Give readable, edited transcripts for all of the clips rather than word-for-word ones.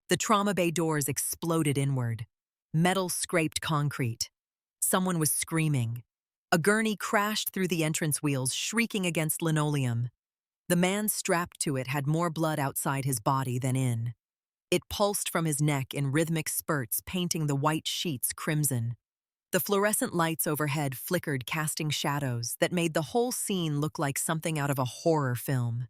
The trauma bay doors exploded inward. Metal scraped concrete. Someone was screaming. A gurney crashed through the entrance wheels, shrieking against linoleum. The man strapped to it had more blood outside his body than in. It pulsed from his neck in rhythmic spurts, painting the white sheets crimson. The fluorescent lights overhead flickered, casting shadows that made the whole scene look like something out of a horror film.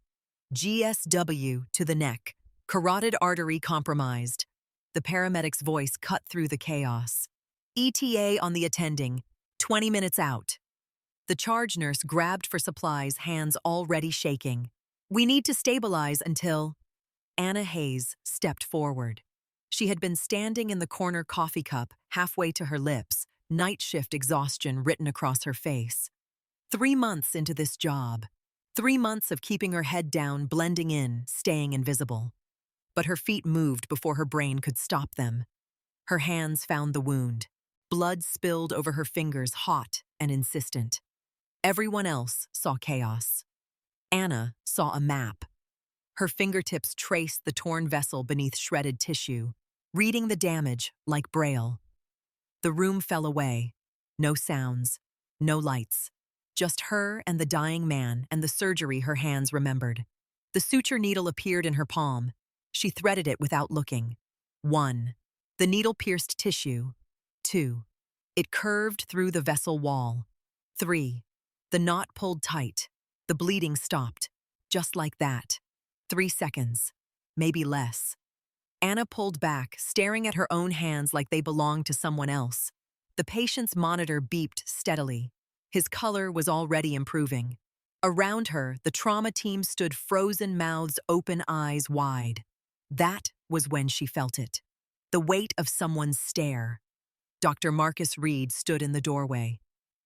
GSW to the neck, carotid artery compromised. The paramedic's voice cut through the chaos. ETA on the attending, 20 minutes out. The charge nurse grabbed for supplies, hands already shaking. We need to stabilize until... Anna Hayes stepped forward. She had been standing in the corner coffee cup, halfway to her lips, night shift exhaustion written across her face. 3 months into this job. 3 months of keeping her head down, blending in, staying invisible. But her feet moved before her brain could stop them. Her hands found the wound. Blood spilled over her fingers, hot and insistent. Everyone else saw chaos. Anna saw a map. Her fingertips traced the torn vessel beneath shredded tissue, reading the damage like Braille. The room fell away. No sounds, no lights. Just her and the dying man and the surgery her hands remembered. The suture needle appeared in her palm. She threaded it without looking. 1. The needle pierced tissue. 2. It curved through the vessel wall. 3. The knot pulled tight. The bleeding stopped. Just like that. 3 seconds. Maybe less. Anna pulled back, staring at her own hands like they belonged to someone else. The patient's monitor beeped steadily. His color was already improving. Around her, the trauma team stood frozen, mouths open, eyes wide. That was when she felt it. The weight of someone's stare. Dr. Marcus Reed stood in the doorway.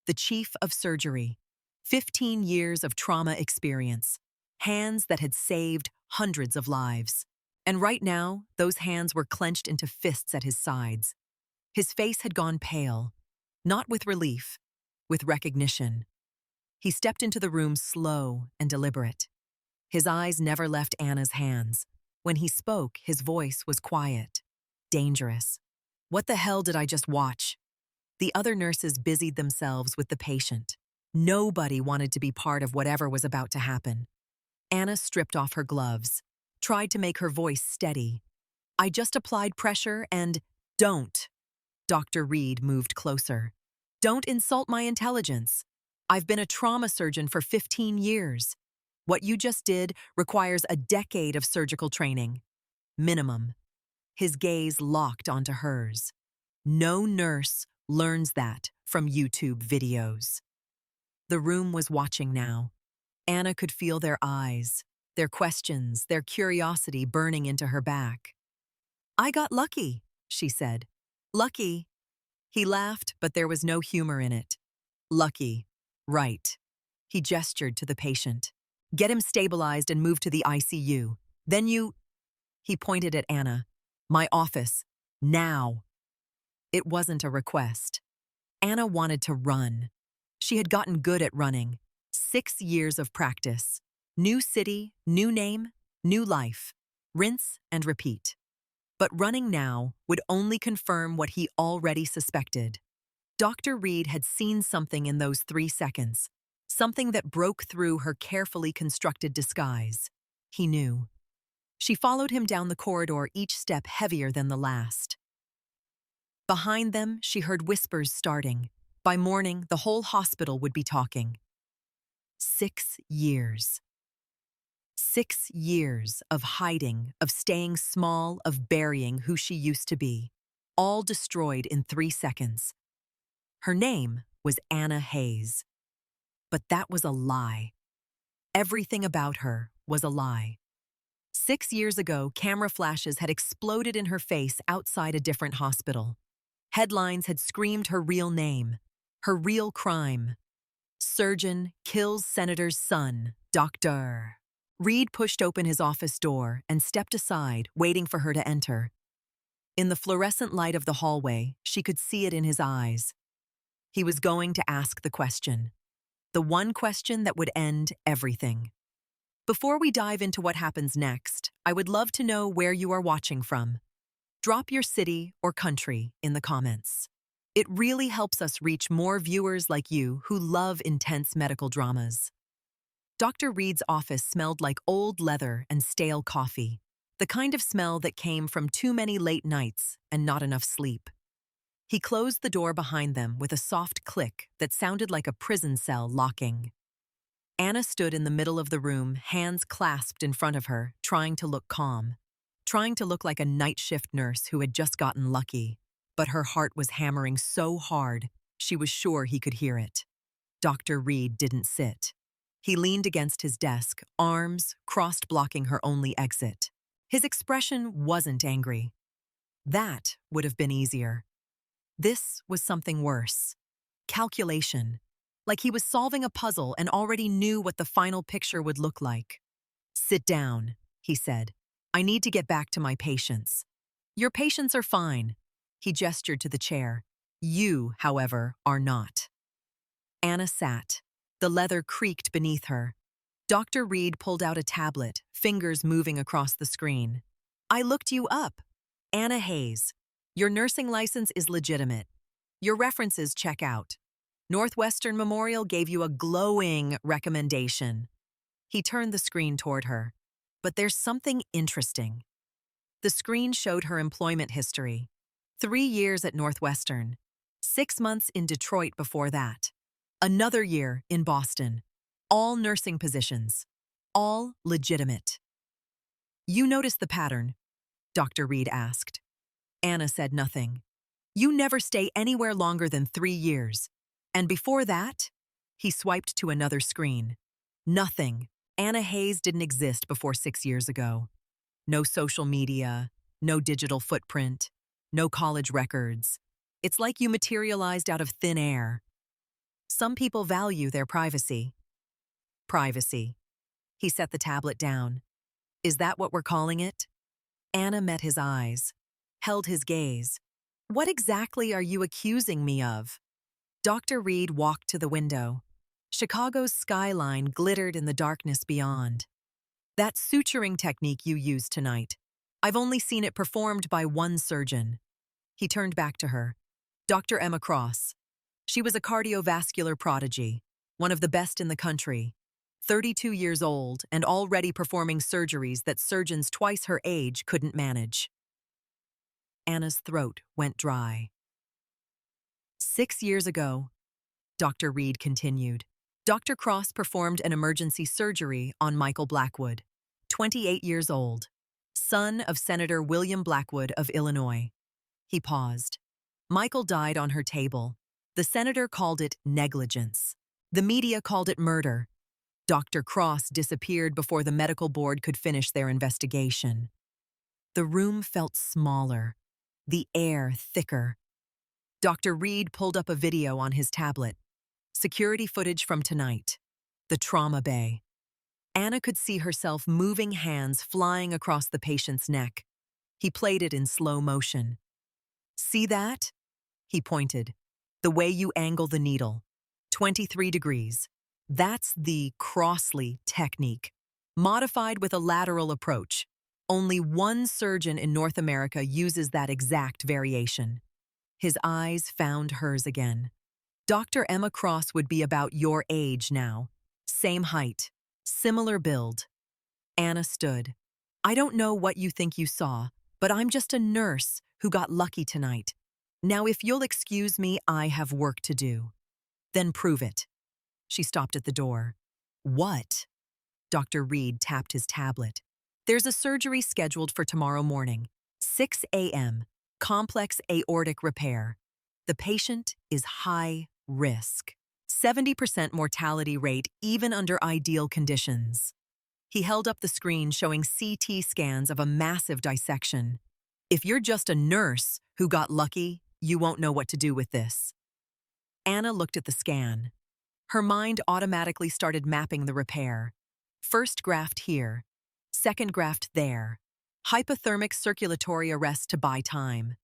The chief of surgery. 15 years of trauma experience. Hands that had saved hundreds of lives. And right now, those hands were clenched into fists at his sides. His face had gone pale. Not with relief, with recognition. He stepped into the room slow and deliberate. His eyes never left Anna's hands. When he spoke, his voice was quiet, dangerous. What the hell did I just watch? The other nurses busied themselves with the patient. Nobody wanted to be part of whatever was about to happen. Anna stripped off her gloves, tried to make her voice steady. I just applied pressure and... Don't. Dr. Reed moved closer. Don't insult my intelligence. I've been a trauma surgeon for 15 years. What you just did requires a decade of surgical training. Minimum. His gaze locked onto hers. No nurse learns that from YouTube videos. The room was watching now. Anna could feel their eyes, their questions, their curiosity burning into her back. I got lucky, she said. Lucky. He laughed, but there was no humor in it. Lucky. Right. He gestured to the patient. Get him stabilized and move to the ICU. Then you... He pointed at Anna. My office. Now. It wasn't a request. Anna wanted to run. She had gotten good at running. 6 years of practice. New city, new name, new life. Rinse and repeat. But running now would only confirm what he already suspected. Dr. Reed had seen something in those 3 seconds. Something that broke through her carefully constructed disguise. He knew. She followed him down the corridor, each step heavier than the last. Behind them, she heard whispers starting. By morning, the whole hospital would be talking. 6 years. 6 years of hiding, of staying small, of burying who she used to be. All destroyed in 3 seconds. Her name was Anna Hayes. But that was a lie. Everything about her was a lie. 6 years ago, camera flashes had exploded in her face outside a different hospital. Headlines had screamed her real name, her real crime. Surgeon kills senator's son, Dr. Reed pushed open his office door and stepped aside, waiting for her to enter. In the fluorescent light of the hallway, she could see it in his eyes. He was going to ask the question. The one question that would end everything. Before we dive into what happens next, I would love to know where you are watching from. Drop your city or country in the comments. It really helps us reach more viewers like you who love intense medical dramas. Dr. Reed's office smelled like old leather and stale coffee, the kind of smell that came from too many late nights and not enough sleep. He closed the door behind them with a soft click that sounded like a prison cell locking. Anna stood in the middle of the room, hands clasped in front of her, trying to look calm, trying to look like a night shift nurse who had just gotten lucky. But her heart was hammering so hard, she was sure he could hear it. Dr. Reed didn't sit. He leaned against his desk, arms crossed blocking her only exit. His expression wasn't angry. That would have been easier. This was something worse. Calculation. Like he was solving a puzzle and already knew what the final picture would look like. "Sit down," he said. "I need to get back to my patients." "Your patients are fine." He gestured to the chair. "You, however, are not." Anna sat. The leather creaked beneath her. Dr. Reed pulled out a tablet, fingers moving across the screen. "I looked you up. Anna Hayes. Your nursing license is legitimate. Your references check out. Northwestern Memorial gave you a glowing recommendation." He turned the screen toward her. "But there's something interesting." The screen showed her employment history. 3 years at Northwestern. 6 months in Detroit before that. Another year in Boston. All nursing positions. All legitimate. "You noticed the pattern?" Dr. Reed asked. Anna said nothing. "You never stay anywhere longer than 3 years. And before that?" He swiped to another screen. "Nothing. Anna Hayes didn't exist before 6 years ago. No social media, no digital footprint, no college records. It's like you materialized out of thin air. Some people value their privacy." "Privacy." He set the tablet down. "Is that what we're calling it?" Anna met his eyes, held his gaze. "What exactly are you accusing me of?" Dr. Reed walked to the window. Chicago's skyline glittered in the darkness beyond. "That suturing technique you used tonight. I've only seen it performed by one surgeon." He turned back to her. "Dr. Emma Cross. She was a cardiovascular prodigy, one of the best in the country. 32 years old and already performing surgeries that surgeons twice her age couldn't manage." Anna's throat went dry. 6 years ago, Dr. Reed continued, Dr. Cross performed an emergency surgery on Michael Blackwood, 28 years old, son of Senator William Blackwood of Illinois. He paused. Michael died on her table. The senator called it negligence. The media called it murder. Dr. Cross disappeared before the medical board could finish their investigation. The room felt smaller, the air thicker. Dr. Reed pulled up a video on his tablet. Security footage from tonight. The trauma bay. Anna could see herself moving hands flying across the patient's neck. He played it in slow motion. "See that?" He pointed. "The way you angle the needle. 23 degrees. That's the Crossley technique, modified with a lateral approach. Only one surgeon in North America uses that exact variation." His eyes found hers again. "Dr. Emma Cross would be about your age now. Same height. Similar build." Anna stood. "I don't know what you think you saw, but I'm just a nurse who got lucky tonight. Now, if you'll excuse me, I have work to do." "Then prove it." She stopped at the door. "What?" Dr. Reed tapped his tablet. "There's a surgery scheduled for tomorrow morning, 6 a.m., complex aortic repair. The patient is high risk. 70% mortality rate even under ideal conditions." He held up the screen showing CT scans of a massive dissection. "If you're just a nurse who got lucky, you won't know what to do with this." Anna looked at the scan. Her mind automatically started mapping the repair. First graft here, second graft there. Hypothermic circulatory arrest to buy time.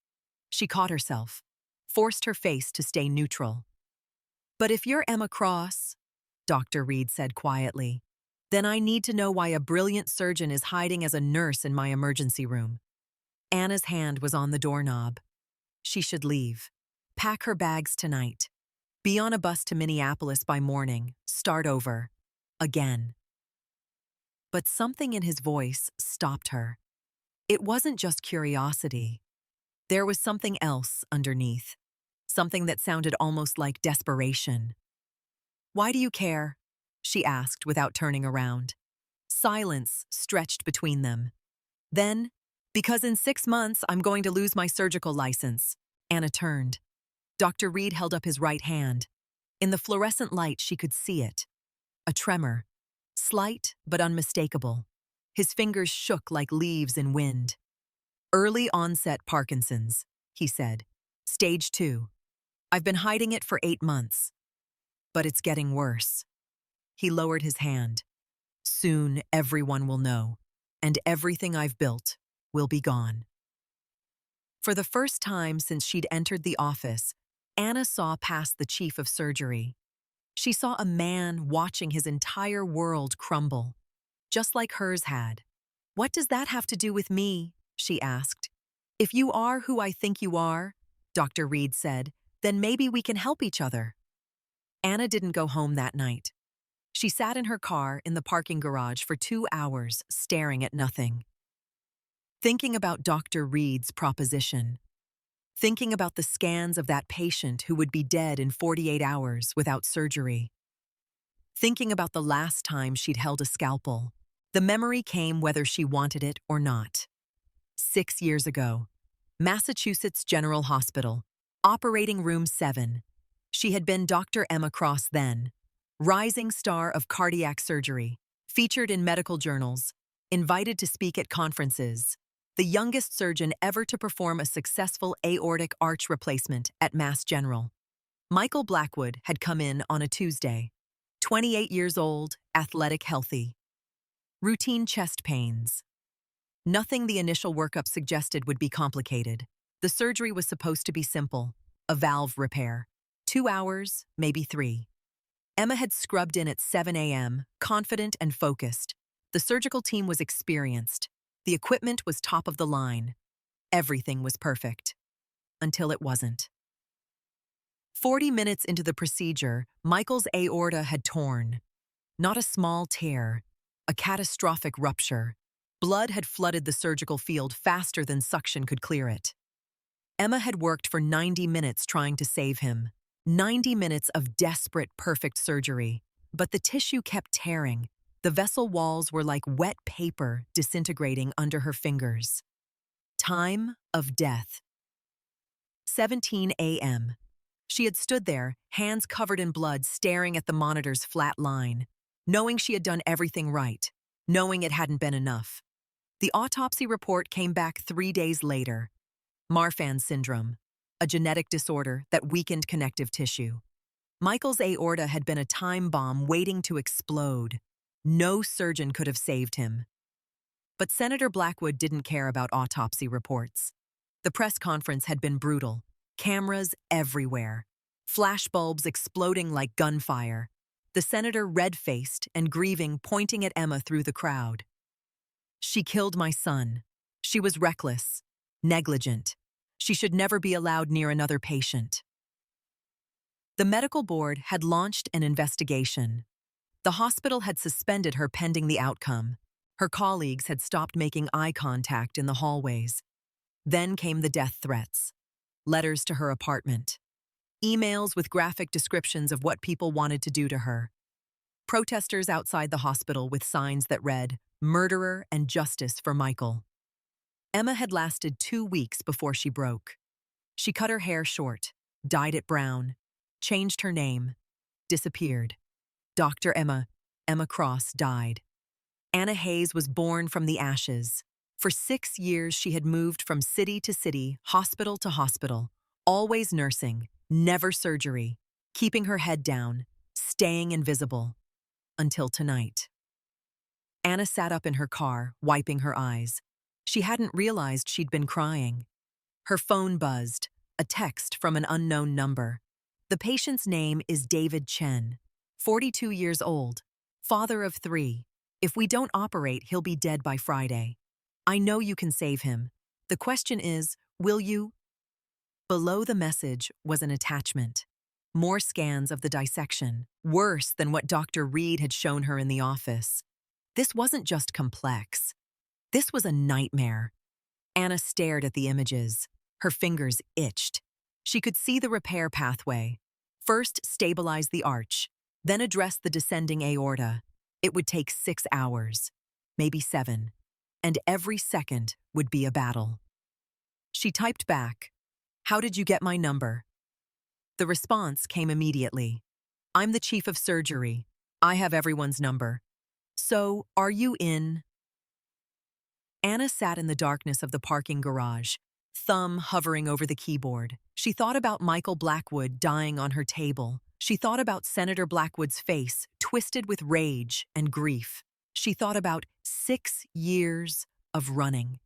She caught herself, forced her face to stay neutral. "But if you're Emma Cross," Dr. Reed said quietly, "then I need to know why a brilliant surgeon is hiding as a nurse in my emergency room." Anna's hand was on the doorknob. She should leave. Pack her bags tonight. Be on a bus to Minneapolis by morning. Start over. Again. But something in his voice stopped her. It wasn't just curiosity. There was something else underneath. Something that sounded almost like desperation. "Why do you care?" she asked without turning around. Silence stretched between them. Then, "Because in 6 months I'm going to lose my surgical license." Anna turned. Dr. Reed held up his right hand. In the fluorescent light, she could see it. A tremor. Slight but unmistakable. His fingers shook like leaves in wind. "Early onset Parkinson's," he said. "Stage 2. I've been hiding it for 8 months. But it's getting worse." He lowered his hand. "Soon everyone will know, and everything I've built will be gone." For the first time since she'd entered the office, Anna saw past the chief of surgery. She saw a man watching his entire world crumble, just like hers had. "What does that have to do with me?" she asked. "If you are who I think you are," Dr. Reed said, "then maybe we can help each other." Anna didn't go home that night. She sat in her car in the parking garage for 2 hours, staring at nothing. Thinking about Dr. Reed's proposition. Thinking about the scans of that patient who would be dead in 48 hours without surgery. Thinking about the last time she'd held a scalpel. The memory came whether she wanted it or not. 6 years ago, Massachusetts General Hospital, operating room 7. She had been Dr. Emma Cross then, rising star of cardiac surgery, featured in medical journals, invited to speak at conferences, the youngest surgeon ever to perform a successful aortic arch replacement at Mass General. Michael Blackwood had come in on a Tuesday. 28 years old, athletic, healthy. Routine chest pains. Nothing the initial workup suggested would be complicated. The surgery was supposed to be simple, a valve repair. 2 hours, maybe 3. Emma had scrubbed in at 7 a.m., confident and focused. The surgical team was experienced. The equipment was top of the line. Everything was perfect. Until it wasn't. 40 minutes into the procedure, Michael's aorta had torn. Not a small tear, a catastrophic rupture. Blood had flooded the surgical field faster than suction could clear it. Emma had worked for 90 minutes trying to save him. 90 minutes of desperate, perfect surgery. But the tissue kept tearing. The vessel walls were like wet paper disintegrating under her fingers. Time of death. 17 a.m. She had stood there, hands covered in blood, staring at the monitor's flat line, knowing she had done everything right, knowing it hadn't been enough. The autopsy report came back 3 days later. Marfan syndrome, a genetic disorder that weakened connective tissue. Michael's aorta had been a time bomb waiting to explode. No surgeon could have saved him. But Senator Blackwood didn't care about autopsy reports. The press conference had been brutal. Cameras everywhere. Flashbulbs exploding like gunfire. The senator red-faced and grieving, pointing at Emma through the crowd. "She killed my son. She was reckless, negligent. She should never be allowed near another patient." The medical board had launched an investigation. The hospital had suspended her pending the outcome. Her colleagues had stopped making eye contact in the hallways. Then came the death threats. Letters to her apartment. Emails with graphic descriptions of what people wanted to do to her. Protesters outside the hospital with signs that read, "Murderer and justice for Michael." Emma had lasted 2 weeks before she broke. She cut her hair short, dyed it brown, changed her name, disappeared. Dr. Emma Cross died. Anna Hayes was born from the ashes. For 6 years, she had moved from city to city, hospital to hospital, always nursing, never surgery, keeping her head down, staying invisible. Until tonight. Anna sat up in her car, wiping her eyes. She hadn't realized she'd been crying. Her phone buzzed, a text from an unknown number. The patient's name is David Chen, 42 years old, father of 3. If we don't operate, he'll be dead by Friday. I know you can save him. The question is, will you? Below the message was an attachment. More scans of the dissection, worse than what Dr. Reed had shown her in the office. This wasn't just complex. This was a nightmare. Anna stared at the images. Her fingers itched. She could see the repair pathway. First, stabilize the arch, then address the descending aorta. It would take 6 hours, maybe 7, and every second would be a battle. She typed back, "How did you get my number?" The response came immediately. "I'm the chief of surgery. I have everyone's number. So, are you in?" Anna sat in the darkness of the parking garage, thumb hovering over the keyboard. She thought about Michael Blackwood dying on her table. She thought about Senator Blackwood's face, twisted with rage and grief. She thought about 6 years of running.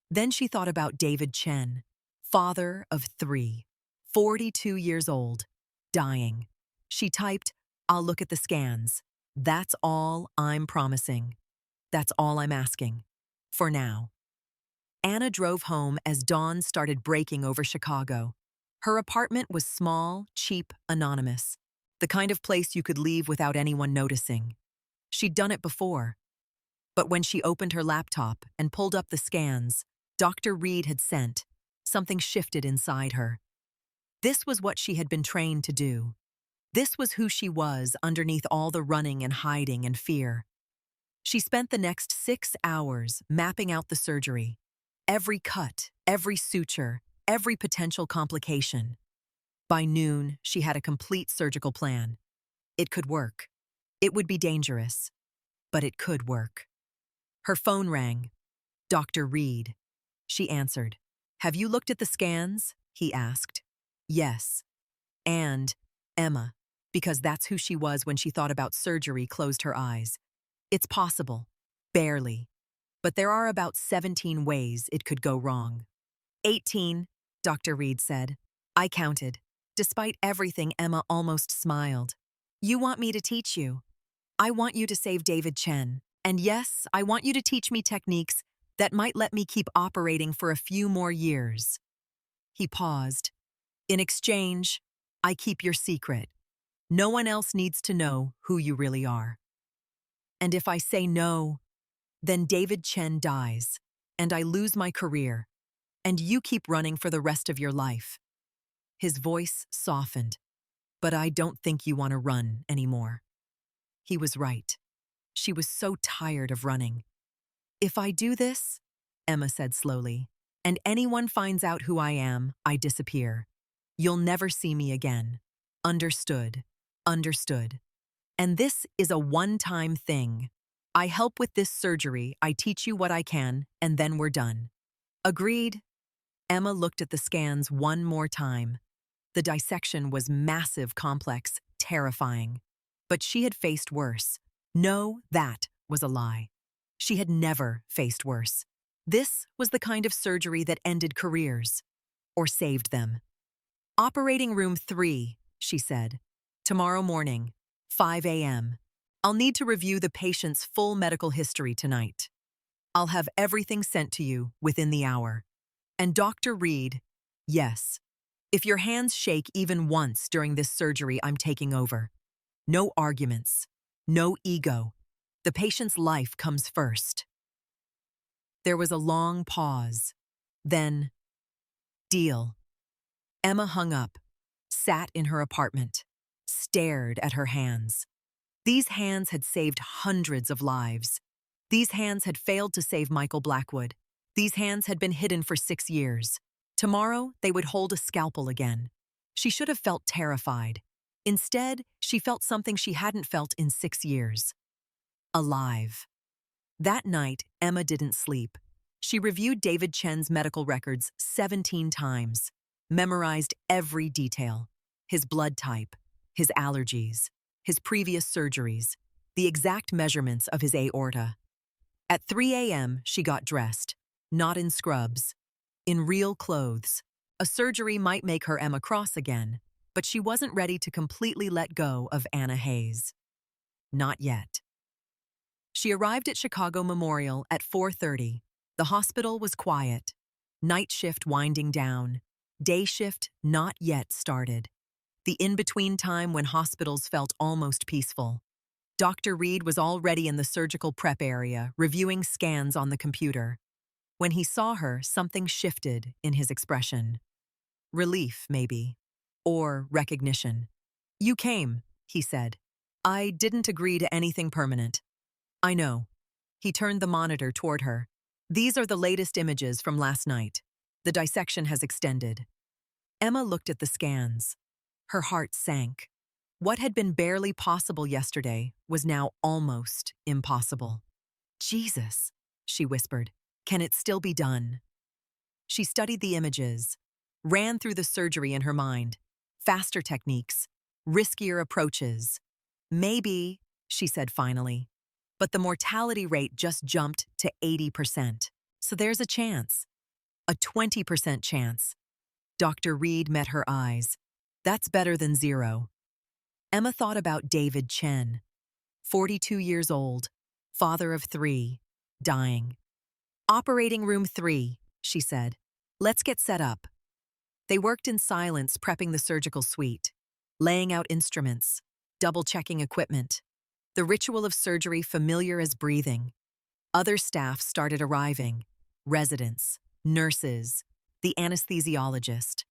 Then she thought about David Chen, father of 3, 42 years old, dying. She typed, "I'll look at the scans. That's all I'm promising. That's all I'm asking. For now." Anna drove home as dawn started breaking over Chicago. Her apartment was small, cheap, anonymous. The kind of place you could leave without anyone noticing. She'd done it before. But when she opened her laptop and pulled up the scans Dr. Reed had sent, something shifted inside her. This was what she had been trained to do. This was who she was underneath all the running and hiding and fear. She spent the next 6 hours mapping out the surgery. Every cut, every suture, every potential complication. By noon, she had a complete surgical plan. It could work. It would be dangerous, but it could work. Her phone rang. Dr. Reed. She answered. "Have you looked at the scans?" he asked. "Yes." And Emma, because that's who she was when she thought about surgery, closed her eyes. It's possible. Barely. But there are about 17 ways it could go wrong. 18, Dr. Reed said. I counted. Despite everything, Emma almost smiled. "You want me to teach you. I want you to save David Chen. And yes, I want you to teach me techniques that might let me keep operating for a few more years." He paused. "In exchange, I keep your secret. No one else needs to know who you really are. And if I say no, then David Chen dies, and I lose my career, and you keep running for the rest of your life." His voice softened. "But I don't think you want to run anymore." He was right. She was so tired of running. "If I do this," Emma said slowly, "and anyone finds out who I am, I disappear. You'll never see me again. Understood. Understood. And this is a one-time thing. I help with this surgery, I teach you what I can, and then we're done." Agreed. Emma looked at the scans one more time. The dissection was massive, complex, terrifying. But she had faced worse. No, that was a lie. She had never faced worse. This was the kind of surgery that ended careers, or saved them. "Operating room 3, she said. "Tomorrow morning, 5 a.m. I'll need to review the patient's full medical history tonight. I'll have everything sent to you within the hour. And Dr. Reed, yes, if your hands shake even once during this surgery, I'm taking over. No arguments, no ego. The patient's life comes first." There was a long pause. Then, "Deal." Emma hung up, sat in her apartment, stared at her hands. These hands had saved hundreds of lives. These hands had failed to save Michael Blackwood. These hands had been hidden for 6 years. Tomorrow, they would hold a scalpel again. She should have felt terrified. Instead, she felt something she hadn't felt in 6 years. Alive. That night, Emma didn't sleep. She reviewed David Chen's medical records 17 times, memorized every detail: his blood type, his allergies, his previous surgeries, the exact measurements of his aorta. At 3 a.m., she got dressed, not in scrubs, in real clothes. A surgery might make her Emma Cross again, but she wasn't ready to completely let go of Anna Hayes. Not yet. She arrived at Chicago Memorial at 4:30. The hospital was quiet. Night shift winding down. Day shift not yet started. The in-between time when hospitals felt almost peaceful. Dr. Reed was already in the surgical prep area, reviewing scans on the computer. When he saw her, something shifted in his expression. Relief, maybe. Or recognition. "You came," he said. "I didn't agree to anything permanent." "I know." He turned the monitor toward her. "These are the latest images from last night. The dissection has extended." Emma looked at the scans. Her heart sank. What had been barely possible yesterday was now almost impossible. "Jesus," she whispered. "Can it still be done?" She studied the images, ran through the surgery in her mind. Faster techniques, riskier approaches. "Maybe," she said finally. But the mortality rate just jumped to 80%. So there's a chance. A 20% chance. Dr. Reed met her eyes. That's better than zero. Emma thought about David Chen, 42 years old, father of 3, dying. "Operating room 3, she said. "Let's get set up." They worked in silence, prepping the surgical suite, laying out instruments, double-checking equipment. The ritual of surgery familiar as breathing. Other staff started arriving. Residents, nurses, the anesthesiologist.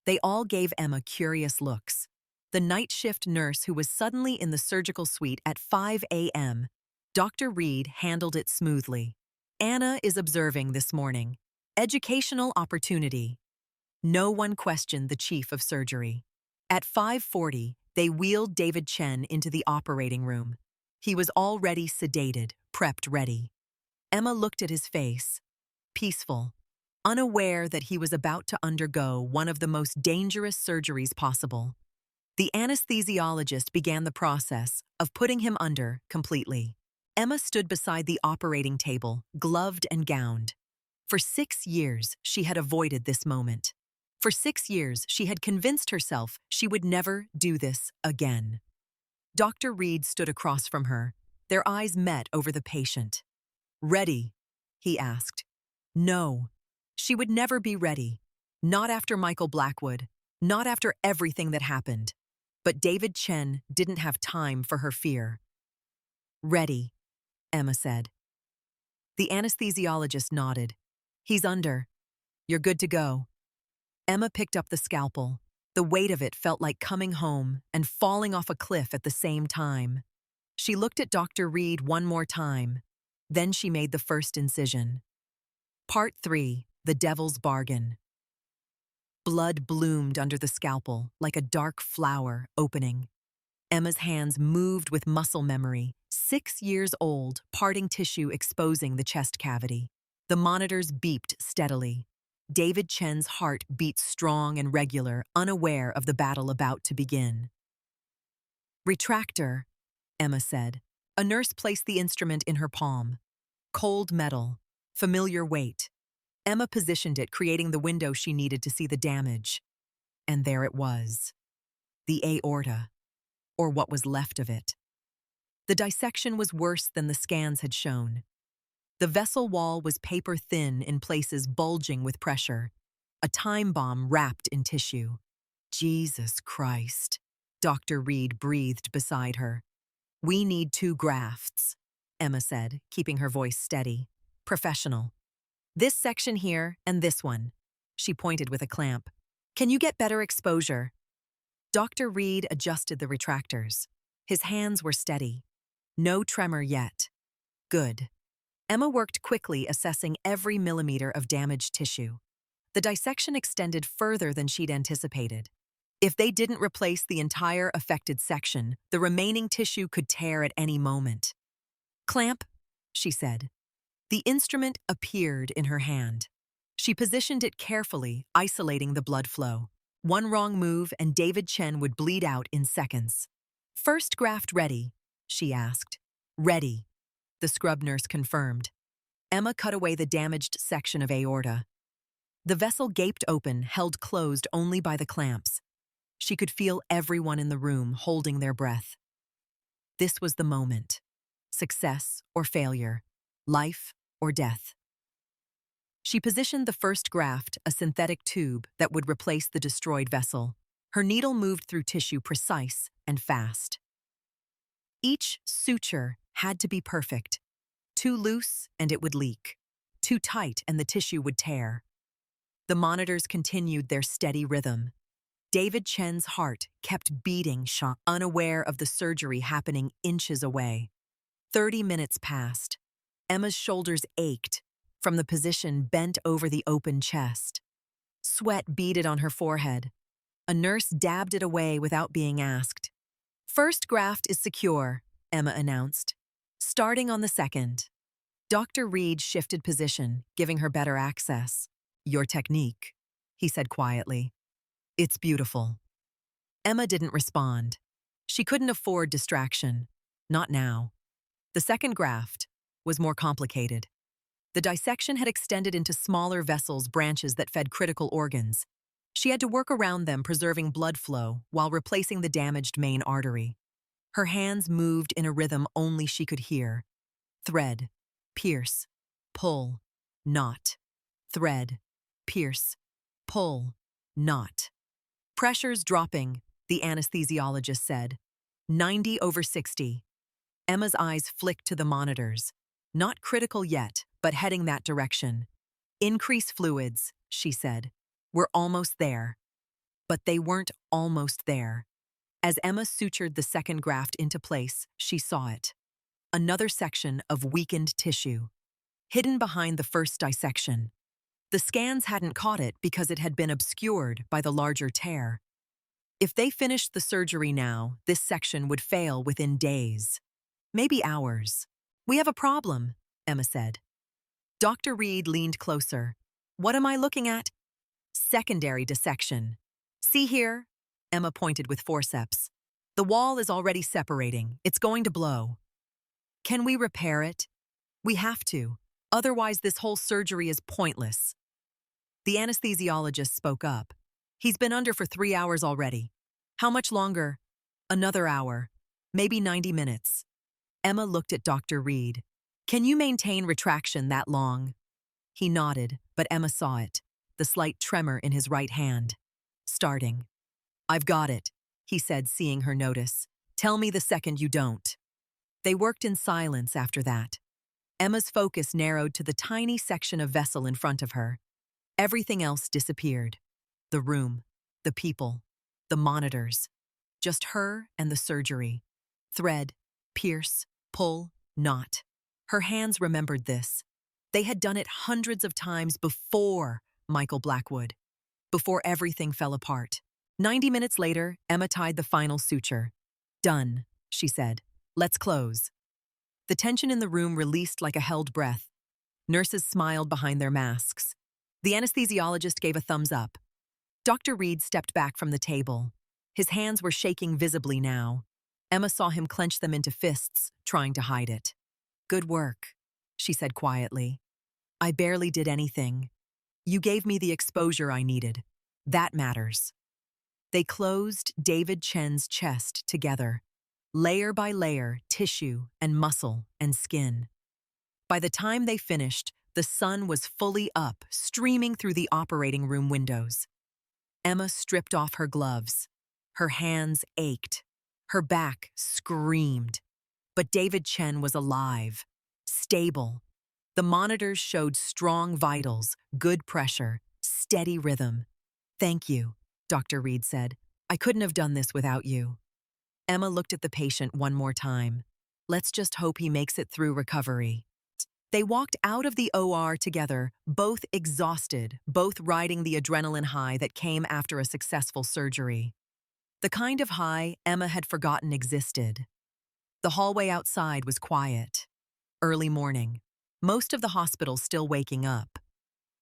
They all gave Emma curious looks. The night shift nurse who was suddenly in the surgical suite at 5 a.m., Dr. Reed handled it smoothly. "Anna is observing this morning. Educational opportunity." No one questioned the chief of surgery. At 5:40, they wheeled David Chen into the operating room. He was already sedated, prepped ready. Emma looked at his face, peaceful, unaware that he was about to undergo one of the most dangerous surgeries possible. The anesthesiologist began the process of putting him under completely. Emma stood beside the operating table, gloved and gowned. For 6 years, she had avoided this moment. For 6 years, she had convinced herself she would never do this again. Dr. Reed stood across from her. Their eyes met over the patient. "Ready?" he asked. No, she would never be ready. Not after Michael Blackwood, not after everything that happened. But David Chen didn't have time for her fear. "Ready," Emma said. The anesthesiologist nodded. "He's under. You're good to go." Emma picked up the scalpel. The weight of it felt like coming home and falling off a cliff at the same time. She looked at Dr. Reed one more time. Then she made the first incision. Part 3, The Devil's Bargain. Blood bloomed under the scalpel like a dark flower opening. Emma's hands moved with muscle memory, 6 years old, parting tissue exposing the chest cavity. The monitors beeped steadily. David Chen's heart beat strong and regular, unaware of the battle about to begin. "Retractor," Emma said. A nurse placed the instrument in her palm. Cold metal, familiar weight. Emma positioned it, creating the window she needed to see the damage. And there it was. The aorta, or what was left of it. The dissection was worse than the scans had shown. The vessel wall was paper-thin in places bulging with pressure. A time bomb wrapped in tissue. "Jesus Christ," Dr. Reed breathed beside her. "We need 2 grafts," Emma said, keeping her voice steady. "Professional. This section here and this one." She pointed with a clamp. "Can you get better exposure?" Dr. Reed adjusted the retractors. His hands were steady. No tremor yet. Good. Emma worked quickly, assessing every millimeter of damaged tissue. The dissection extended further than she'd anticipated. If they didn't replace the entire affected section, the remaining tissue could tear at any moment. "Clamp," she said. The instrument appeared in her hand. She positioned it carefully, isolating the blood flow. One wrong move and David Chen would bleed out in seconds. "First graft ready?" she asked. "Ready," the scrub nurse confirmed. Emma cut away the damaged section of aorta. The vessel gaped open, held closed only by the clamps. She could feel everyone in the room holding their breath. This was the moment. Success or failure. Life or death. She positioned the first graft, a synthetic tube that would replace the destroyed vessel. Her needle moved through tissue precise and fast. Each suture had to be perfect. Too loose and it would leak. Too tight and the tissue would tear. The monitors continued their steady rhythm. David Chen's heart kept beating, unaware of the surgery happening inches away. 30 minutes passed. Emma's shoulders ached from the position bent over the open chest. Sweat beaded on her forehead. A nurse dabbed it away without being asked. "First graft is secure," Emma announced. "Starting on the second." Dr. Reed shifted position, giving her better access. "Your technique," he said quietly. "It's beautiful." Emma didn't respond. She couldn't afford distraction. Not now. The second graft was more complicated. The dissection had extended into smaller vessels, branches that fed critical organs. She had to work around them, preserving blood flow while replacing the damaged main artery. Her hands moved in a rhythm only she could hear. Thread, pierce, pull, knot. Thread, pierce, pull, knot. "Pressure's dropping," the anesthesiologist said. 90/60. Emma's eyes flicked to the monitors. Not critical yet, but heading that direction. "Increase fluids," she said. "We're almost there." But they weren't almost there. As Emma sutured the second graft into place, she saw it. Another section of weakened tissue, hidden behind the first dissection. The scans hadn't caught it because it had been obscured by the larger tear. If they finished the surgery now, this section would fail within days. Maybe hours. "We have a problem," Emma said. Dr. Reed leaned closer. "What am I looking at?" "Secondary dissection. See here?" Emma pointed with forceps. "The wall is already separating. It's going to blow." "Can we repair it?" "We have to. Otherwise, this whole surgery is pointless." The anesthesiologist spoke up. "He's been under for 3 hours already." "How much longer?" "Another hour. Maybe 90 minutes. Emma looked at Dr. Reed. "Can you maintain retraction that long?" He nodded, but Emma saw it, the slight tremor in his right hand. "Starting." "I've got it," he said, seeing her notice. "Tell me the second you don't." They worked in silence after that. Emma's focus narrowed to the tiny section of vessel in front of her. Everything else disappeared. The room, the people, the monitors. Just her and the surgery. Thread, pierce, pull, knot. Her hands remembered this. They had done it hundreds of times before Michael Blackwood. Before everything fell apart. 90 minutes later, Emma tied the final suture. "Done," she said. "Let's close." The tension in the room released like a held breath. Nurses smiled behind their masks. The anesthesiologist gave a thumbs up. Dr. Reed stepped back from the table. His hands were shaking visibly now. Emma saw him clench them into fists, trying to hide it. "Good work," she said quietly. "I barely did anything. You gave me the exposure I needed. That matters." They closed David Chen's chest together, layer by layer, tissue and muscle and skin. By the time they finished, the sun was fully up, streaming through the operating room windows. Emma stripped off her gloves. Her hands ached. Her back screamed. But David Chen was alive, stable. The monitors showed strong vitals, good pressure, steady rhythm. "Thank you," Dr. Reed said. "I couldn't have done this without you." Emma looked at the patient one more time. "Let's just hope he makes it through recovery." They walked out of the OR together, both exhausted, both riding the adrenaline high that came after a successful surgery. The kind of high Emma had forgotten existed. The hallway outside was quiet. Early morning. Most of the hospital still waking up.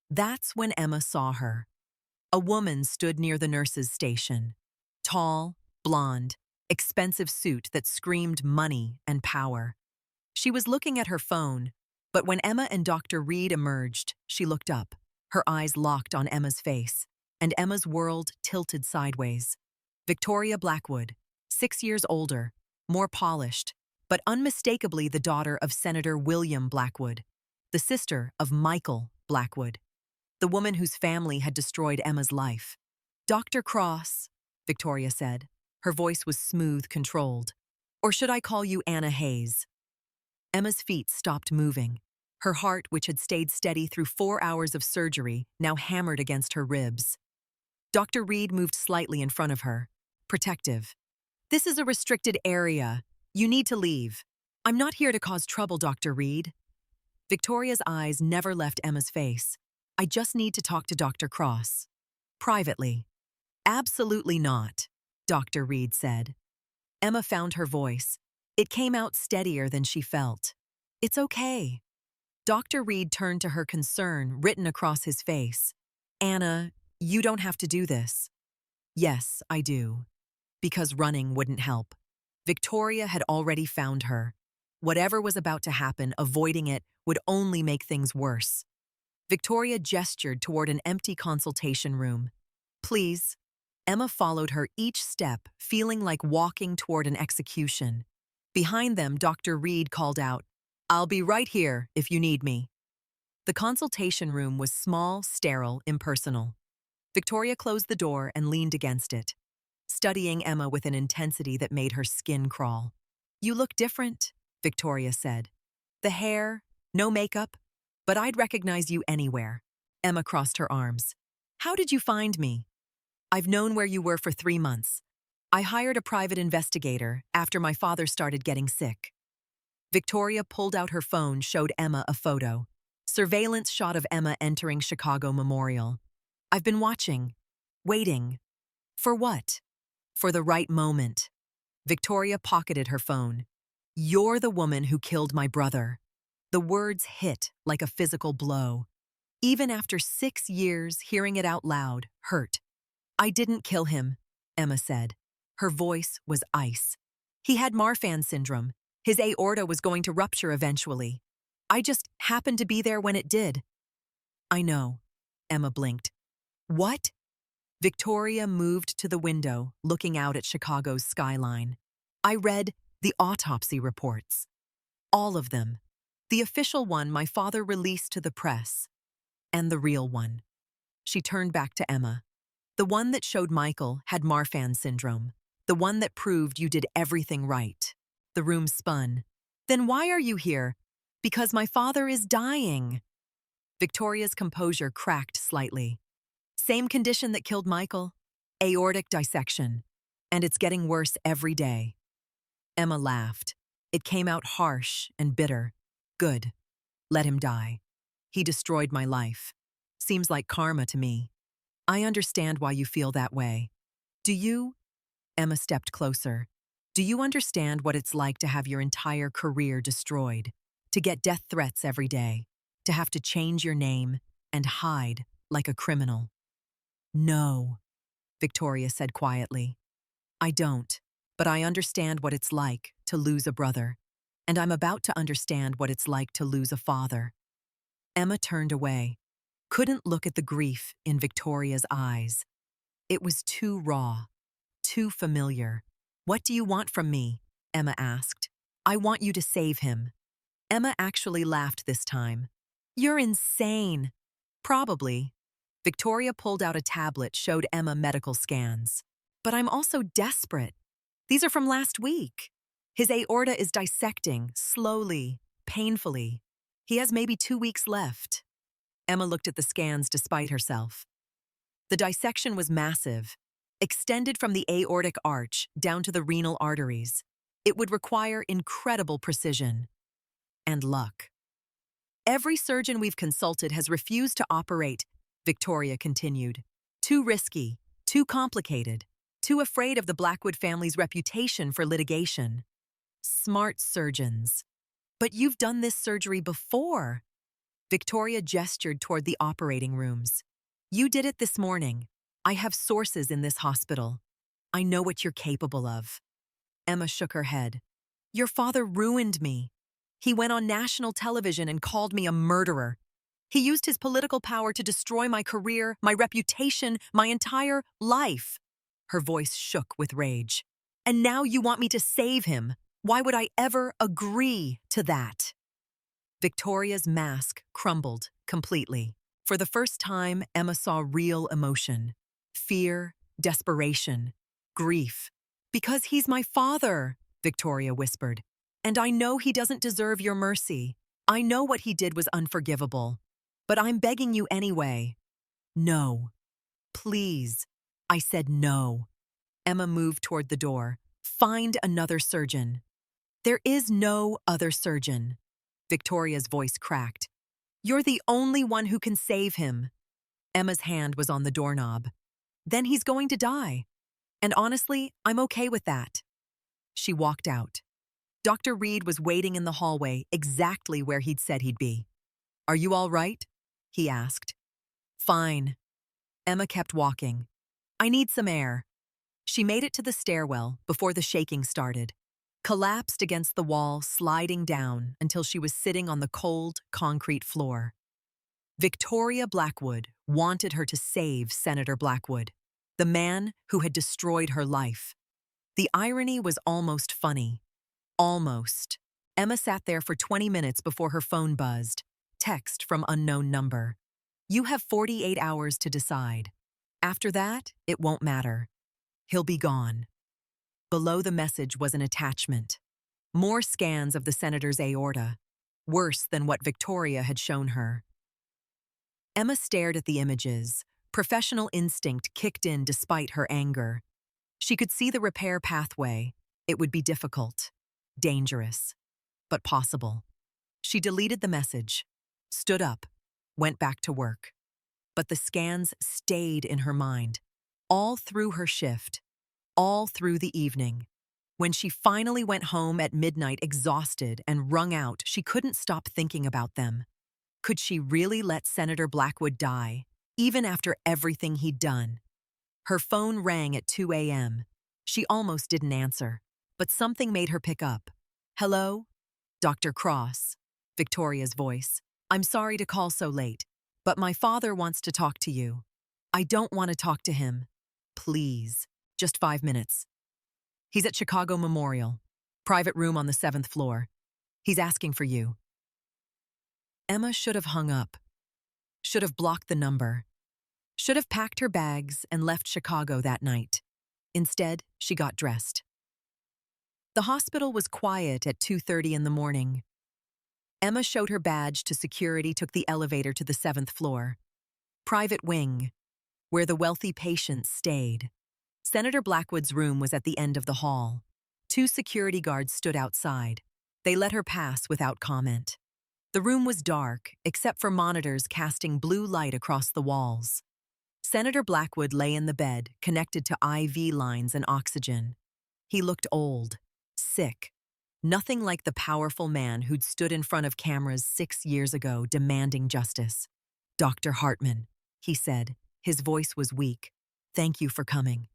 That's when Emma saw her. A woman stood near the nurse's station. Tall, blonde, expensive suit that screamed money and power. She was looking at her phone, but when Emma and Dr. Reed emerged, she looked up, her eyes locked on Emma's face, and Emma's world tilted sideways. Victoria Blackwood, 6 years older, more polished, but unmistakably the daughter of Senator William Blackwood, the sister of Michael Blackwood. the woman whose family had destroyed Emma's life. "Dr. Cross," Victoria said. Her voice was smooth, controlled. "Or should I call you Anna Hayes?" Emma's feet stopped moving. Her heart, which had stayed steady through 4 hours of surgery, now hammered against her ribs. Dr. Reed moved slightly in front of her, protective. "This is a restricted area. You need to leave." "I'm not here to cause trouble, Dr. Reed." Victoria's eyes never left Emma's face. "I just need to talk to Dr. Cross. Privately." "Absolutely not," Dr. Reed said. Emma found her voice. It came out steadier than she felt. "It's okay." Dr. Reed turned to her concern written across his face. "Anna, you don't have to do this." "Yes, I do." Because running wouldn't help. Victoria had already found her. Whatever was about to happen, avoiding it would only make things worse. Victoria gestured toward an empty consultation room. "Please." Emma followed her each step, feeling like walking toward an execution. Behind them, Dr. Reed called out, "I'll be right here if you need me." The consultation room was small, sterile, impersonal. Victoria closed the door and leaned against it, studying Emma with an intensity that made her skin crawl. "You look different," Victoria said. "The hair, no makeup, but I'd recognize you anywhere." Emma crossed her arms. "How did you find me?" "I've known where you were for 3 months. I hired a private investigator after my father started getting sick." Victoria pulled out her phone, showed Emma a photo. Surveillance shot of Emma entering Chicago Memorial. "I've been watching, waiting." "For what?" "For the right moment." Victoria pocketed her phone. "You're the woman who killed my brother." The words hit like a physical blow. Even after 6 years, hearing it out loud hurt. "I didn't kill him," Emma said. Her voice was ice. "He had Marfan syndrome. His aorta was going to rupture eventually. I just happened to be there when it did." "I know," Emma blinked. "What?" Victoria moved to the window, looking out at Chicago's skyline. "I read the autopsy reports. All of them. The official one my father released to the press. And the real one." She turned back to Emma. "The one that showed Michael had Marfan syndrome. The one that proved you did everything right." The room spun. "Then why are you here?" "Because my father is dying." Victoria's composure cracked slightly. "Same condition that killed Michael. Aortic dissection. And it's getting worse every day." Emma laughed. It came out harsh and bitter. "Good. Let him die. He destroyed my life. Seems like karma to me. I understand why you feel that way. Do you?" Emma stepped closer. "Do you understand what it's like to have your entire career destroyed? To get death threats every day? To have to change your name and hide like a criminal?" "No," Victoria said quietly. "I don't, but I understand what it's like to lose a brother, and I'm about to understand what it's like to lose a father." Emma turned away, couldn't look at the grief in Victoria's eyes. It was too raw, too familiar. "What do you want from me?" Emma asked. "I want you to save him." Emma actually laughed this time. "You're insane." "Probably." Victoria pulled out a tablet, showed Emma medical scans. "But I'm also desperate. These are from last week. His aorta is dissecting, slowly, painfully. He has maybe 2 weeks left." Emma looked at the scans despite herself. The dissection was massive, extended from the aortic arch down to the renal arteries. It would require incredible precision and luck. "Every surgeon we've consulted has refused to operate," Victoria continued. "Too risky, too complicated, too afraid of the Blackwood family's reputation for litigation." "Smart surgeons." "But you've done this surgery before." Victoria gestured toward the operating rooms. "You did it this morning. I have sources in this hospital. I know what you're capable of." Emma shook her head. "Your father ruined me. He went on national television and called me a murderer. He used his political power to destroy my career, my reputation, my entire life." Her voice shook with rage. "And now you want me to save him. Why would I ever agree to that?" Victoria's mask crumbled completely. For the first time, Emma saw real emotion. Fear, desperation, grief. "Because he's my father," Victoria whispered. "And I know he doesn't deserve your mercy. I know what he did was unforgivable. But I'm begging you anyway." "No. Please." I said no. Emma moved toward the door. "Find another surgeon." "There is no other surgeon." Victoria's voice cracked. "You're the only one who can save him." Emma's hand was on the doorknob. "Then he's going to die. And honestly, I'm okay with that." She walked out. Dr. Reed was waiting in the hallway, exactly where he'd said he'd be. "Are you all right?" he asked. "Fine." Emma kept walking. "I need some air." She made it to the stairwell before the shaking started, collapsed against the wall, sliding down until she was sitting on the cold, concrete floor. Victoria Blackwood wanted her to save Senator Blackwood, the man who had destroyed her life. The irony was almost funny. Almost. Emma sat there for 20 minutes before her phone buzzed. Text from unknown number. "You have 48 hours to decide. After that, it won't matter. He'll be gone." Below the message was an attachment. More scans of the senator's aorta, worse than what Victoria had shown her. Emma stared at the images. Professional instinct kicked in despite her anger. She could see the repair pathway. It would be difficult, dangerous, but possible. She deleted the message, stood up, went back to work. But the scans stayed in her mind, all through her shift, all through the evening. When she finally went home at midnight exhausted and wrung out, she couldn't stop thinking about them. Could she really let Senator Blackwood die, even after everything he'd done? Her phone rang at 2 a.m. She almost didn't answer, but something made her pick up. "Hello? Dr. Cross," Victoria's voice. "I'm sorry to call so late, but my father wants to talk to you." "I don't want to talk to him." "Please, just 5 minutes." "He's at Chicago Memorial. Private room on the 7th floor. He's asking for you." Emma should have hung up. Should have blocked the number. Should have packed her bags and left Chicago that night. Instead, she got dressed. The hospital was quiet at 2:30 in the morning. Emma showed her badge to security, took the elevator to the 7th floor. Private wing, where the wealthy patients stayed. Senator Blackwood's room was at the end of the hall. 2 security guards stood outside. They let her pass without comment. The room was dark, except for monitors casting blue light across the walls. Senator Blackwood lay in the bed, connected to IV lines and oxygen. He looked old, sick. Nothing like the powerful man who'd stood in front of cameras 6 years ago demanding justice. "Dr. Hartman," he said. His voice was weak. "Thank you for coming."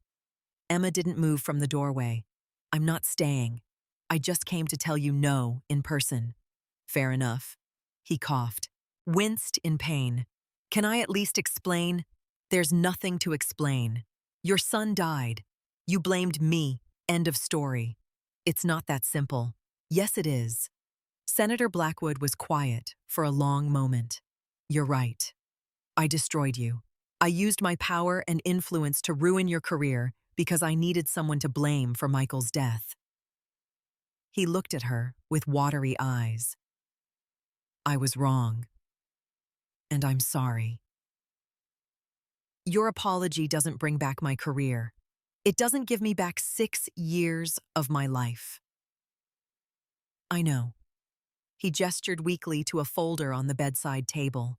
Emma didn't move from the doorway. "I'm not staying. I just came to tell you no in person." "Fair enough." He coughed, winced in pain. "Can I at least explain?" "There's nothing to explain. Your son died. You blamed me. End of story. It's not that simple." "Yes, it is." Senator Blackwood was quiet for a long moment. "You're right. I destroyed you. I used my power and influence to ruin your career because I needed someone to blame for Michael's death." He looked at her with watery eyes. "I was wrong. And I'm sorry." "Your apology doesn't bring back my career. It doesn't give me back 6 years of my life." "I know." He gestured weakly to a folder on the bedside table.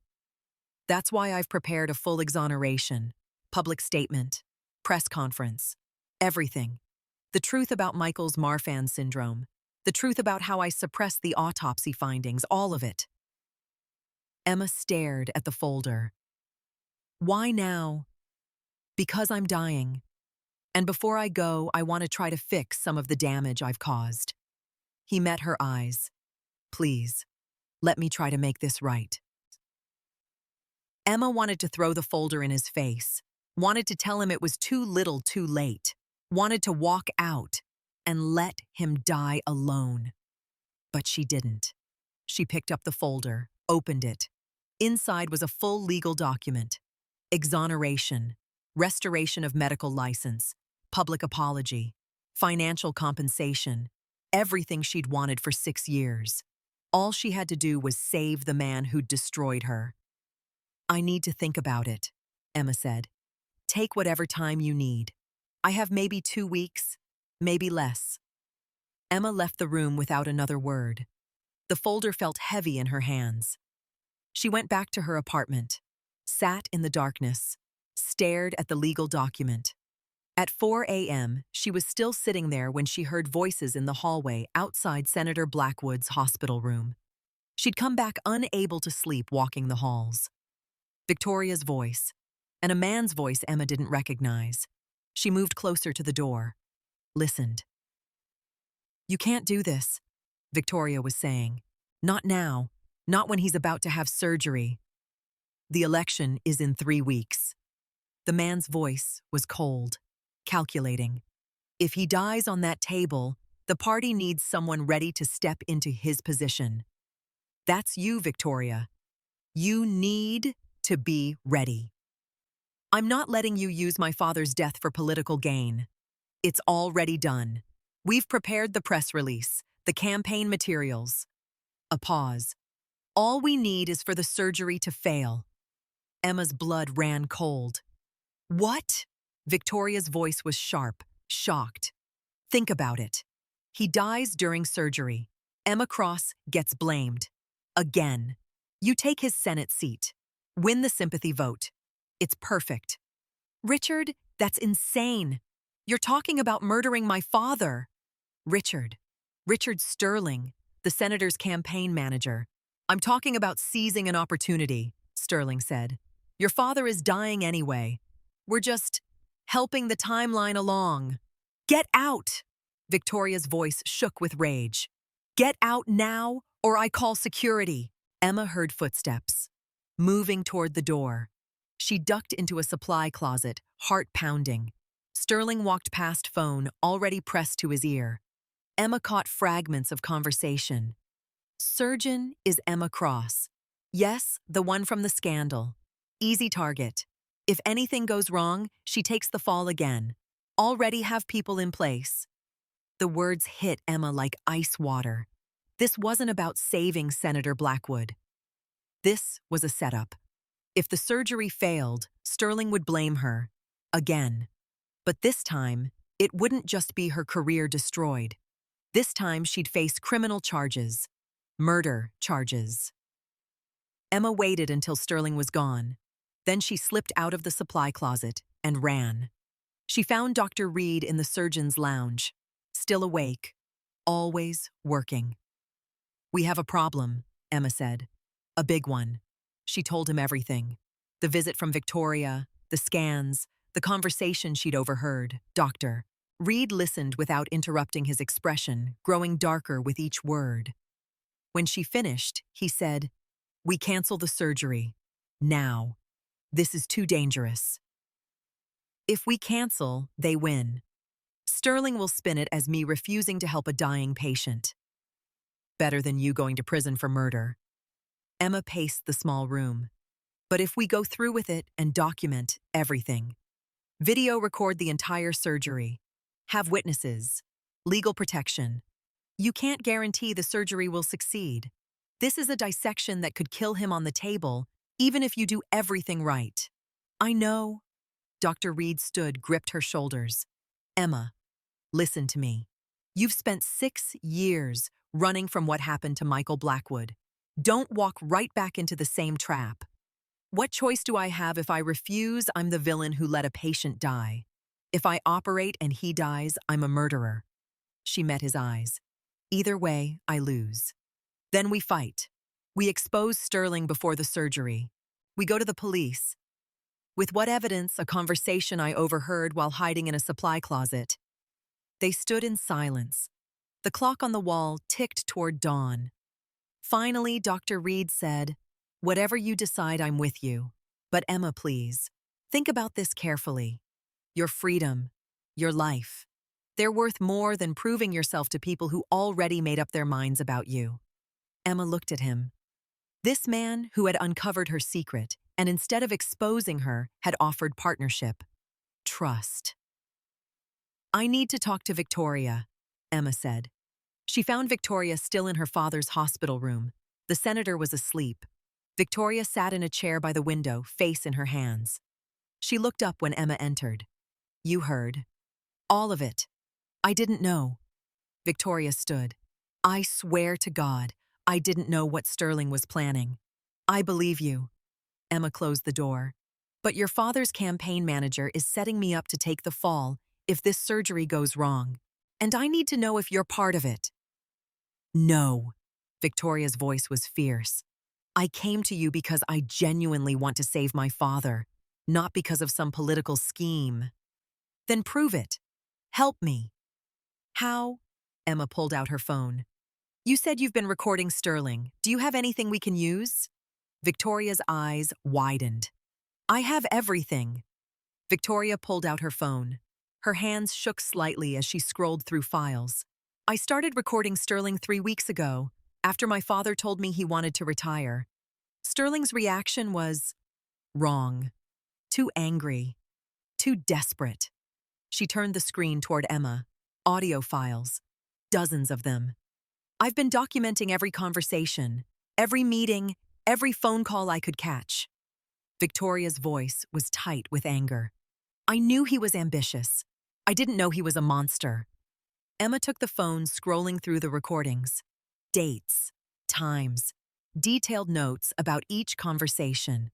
"That's why I've prepared a full exoneration, public statement, press conference, everything. The truth about Michael's Marfan syndrome, the truth about how I suppressed the autopsy findings, all of it." Emma stared at the folder. "Why now?" "Because I'm dying. And before I go, I want to try to fix some of the damage I've caused." He met her eyes. "Please, let me try to make this right." Emma wanted to throw the folder in his face, wanted to tell him it was too little too late, wanted to walk out and let him die alone. But she didn't. She picked up the folder, opened it. Inside was a full legal document: exoneration, restoration of medical license, public apology, financial compensation, everything she'd wanted for 6 years. All she had to do was save the man who'd destroyed her. "I need to think about it," Emma said. "Take whatever time you need. I have maybe 2 weeks, maybe less." Emma left the room without another word. The folder felt heavy in her hands. She went back to her apartment, sat in the darkness, stared at the legal document. At 4 a.m., she was still sitting there when she heard voices in the hallway outside Senator Blackwood's hospital room. She'd come back unable to sleep walking the halls. Victoria's voice, and a man's voice Emma didn't recognize. She moved closer to the door, listened. "You can't do this," Victoria was saying. "Not now. Not when he's about to have surgery. The election is in 3 weeks." The man's voice was cold, calculating. "If he dies on that table, the party needs someone ready to step into his position. That's you, Victoria. You need to be ready. I'm not letting you use my father's death for political gain. It's already done. We've prepared the press release, the campaign materials." A pause. "All we need is for the surgery to fail." Emma's blood ran cold. "What?" Victoria's voice was sharp, shocked. "Think about it. He dies during surgery. Emma Cross gets blamed. Again. You take his Senate seat. Win the sympathy vote. It's perfect." "Richard, that's insane. You're talking about murdering my father." Richard Sterling, the senator's campaign manager. "I'm talking about seizing an opportunity," Sterling said. "Your father is dying anyway. We're just helping the timeline along." "Get out!" Victoria's voice shook with rage. "Get out now, or I call security." Emma heard footsteps, moving toward the door. She ducked into a supply closet, heart pounding. Sterling walked past phone, already pressed to his ear. Emma caught fragments of conversation. "Surgeon is Emma Cross. Yes, the one from the scandal. Easy target. If anything goes wrong, she takes the fall again. Already have people in place." The words hit Emma like ice water. This wasn't about saving Senator Blackwood. This was a setup. If the surgery failed, Sterling would blame her. Again. But this time, it wouldn't just be her career destroyed. This time she'd face criminal charges. Murder charges. Emma waited until Sterling was gone. Then she slipped out of the supply closet and ran. She found Dr. Reed in the surgeon's lounge, still awake, always working. "We have a problem," Emma said. "A big one." She told him everything. The visit from Victoria, the scans, the conversation she'd overheard. Dr. Reed listened without interrupting, his expression growing darker with each word. When she finished, he said, "We cancel the surgery. Now. This is too dangerous. If we cancel, they win. Sterling will spin it as me refusing to help a dying patient. Better than you going to prison for murder." Emma paced the small room. "But if we go through with it and document everything, video record the entire surgery, have witnesses, legal protection. You can't guarantee the surgery will succeed. This is a dissection that could kill him on the table, even if you do everything right." "I know." Dr. Reed stood, gripped her shoulders. "Emma, listen to me. You've spent 6 years running from what happened to Michael Blackwood. Don't walk right back into the same trap. What choice do I have if I refuse? I'm the villain who let a patient die. If I operate and he dies, I'm a murderer." She met his eyes. "Either way, I lose. Then we fight. We expose Sterling before the surgery. We go to the police. With what evidence? A conversation I overheard while hiding in a supply closet." They stood in silence. The clock on the wall ticked toward dawn. Finally, Dr. Reed said, "Whatever you decide, I'm with you. But Emma, please, think about this carefully. Your freedom, your life, they're worth more than proving yourself to people who already made up their minds about you." Emma looked at him. This man who had uncovered her secret and instead of exposing her had offered partnership. Trust. I need to talk to Victoria, Emma said. She found Victoria still in her father's hospital room. The senator was asleep. Victoria sat in a chair by the window, face in her hands. She looked up when Emma entered. You heard. All of it. I didn't know. Victoria stood. I swear to God, I didn't know what Sterling was planning. I believe you. Emma closed the door. But your father's campaign manager is setting me up to take the fall if this surgery goes wrong. And I need to know if you're part of it. No. Victoria's voice was fierce. I came to you because I genuinely want to save my father, not because of some political scheme. Then prove it. Help me. How? Emma pulled out her phone. You said you've been recording Sterling. Do you have anything we can use? Victoria's eyes widened. I have everything. Victoria pulled out her phone. Her hands shook slightly as she scrolled through files. I started recording Sterling 3 weeks ago, after my father told me he wanted to retire. Sterling's reaction was wrong. Too angry. Too desperate. She turned the screen toward Emma. Audio files. Dozens of them. I've been documenting every conversation, every meeting, every phone call I could catch. Victoria's voice was tight with anger. I knew he was ambitious. I didn't know he was a monster. Emma took the phone, scrolling through the recordings. Dates, times, detailed notes about each conversation.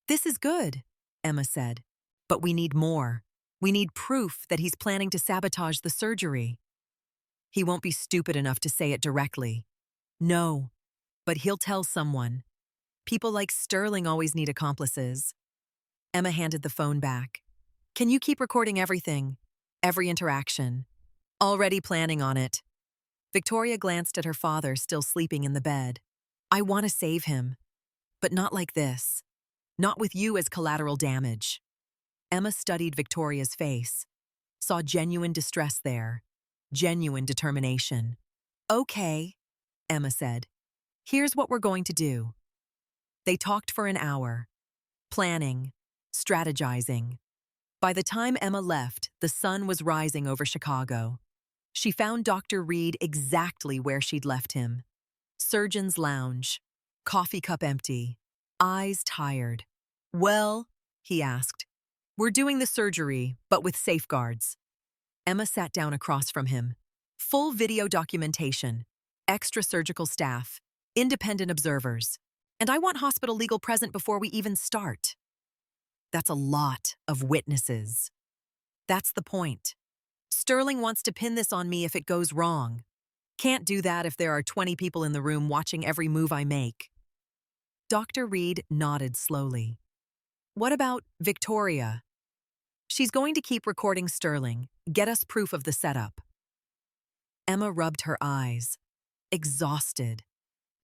This is good, Emma said. But we need more. We need proof that he's planning to sabotage the surgery. He won't be stupid enough to say it directly. No, but he'll tell someone. People like Sterling always need accomplices. Emma handed the phone back. Can you keep recording everything? Every interaction. Already planning on it. Victoria glanced at her father, still sleeping in the bed. I want to save him. But not like this. Not with you as collateral damage. Emma studied Victoria's face. Saw genuine distress there. Genuine determination. Okay, Emma said. Here's what we're going to do. They talked for an hour. Planning. Strategizing. By the time Emma left, the sun was rising over Chicago. She found Dr. Reed exactly where she'd left him. Surgeon's lounge. Coffee cup empty. Eyes tired. Well, he asked. We're doing the surgery, but with safeguards. Emma sat down across from him. Full video documentation. Extra surgical staff. Independent observers. And I want hospital legal present before we even start. That's a lot of witnesses. That's the point. Sterling wants to pin this on me if it goes wrong. Can't do that if there are 20 people in the room watching every move I make. Dr. Reed nodded slowly. What about Victoria? She's going to keep recording Sterling, get us proof of the setup. Emma rubbed her eyes, exhausted.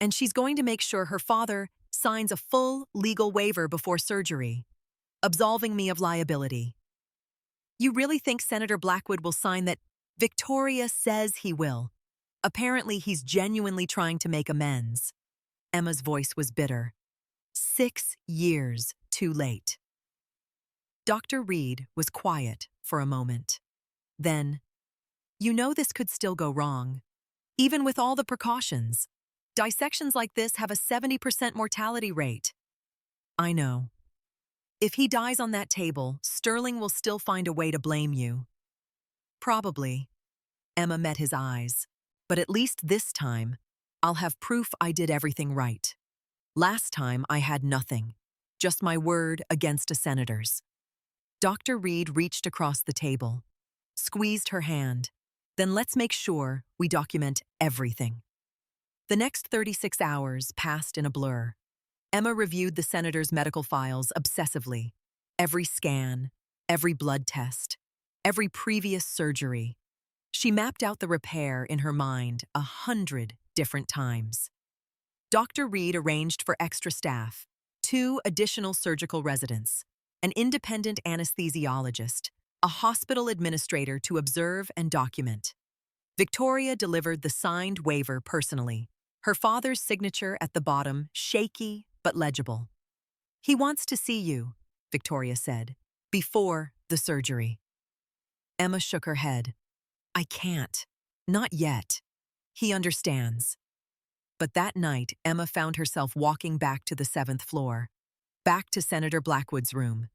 And she's going to make sure her father signs a full legal waiver before surgery, absolving me of liability. You really think Senator Blackwood will sign that? Victoria says he will. Apparently, he's genuinely trying to make amends. Emma's voice was bitter. 6 years too late. Dr. Reed was quiet for a moment. Then, you know this could still go wrong, even with all the precautions. Dissections like this have a 70% mortality rate. I know. If he dies on that table, Sterling will still find a way to blame you. Probably. Emma met his eyes. But at least this time, I'll have proof I did everything right. Last time, I had nothing. Just my word against a senator's. Dr. Reed reached across the table, squeezed her hand. Then let's make sure we document everything. The next 36 hours passed in a blur. Emma reviewed the senator's medical files obsessively. Every scan, every blood test, every previous surgery. She mapped out the repair in her mind 100 different times. Dr. Reed arranged for extra staff, 2 additional surgical residents, an independent anesthesiologist, a hospital administrator to observe and document. Victoria delivered the signed waiver personally, Her father's signature at the bottom, shaky but legible. "He wants to see you," Victoria said, "before the surgery." Emma shook her head. "I can't. Not yet. He understands." But that night, Emma found herself walking back to the 7th floor, back to Senator Blackwood's room.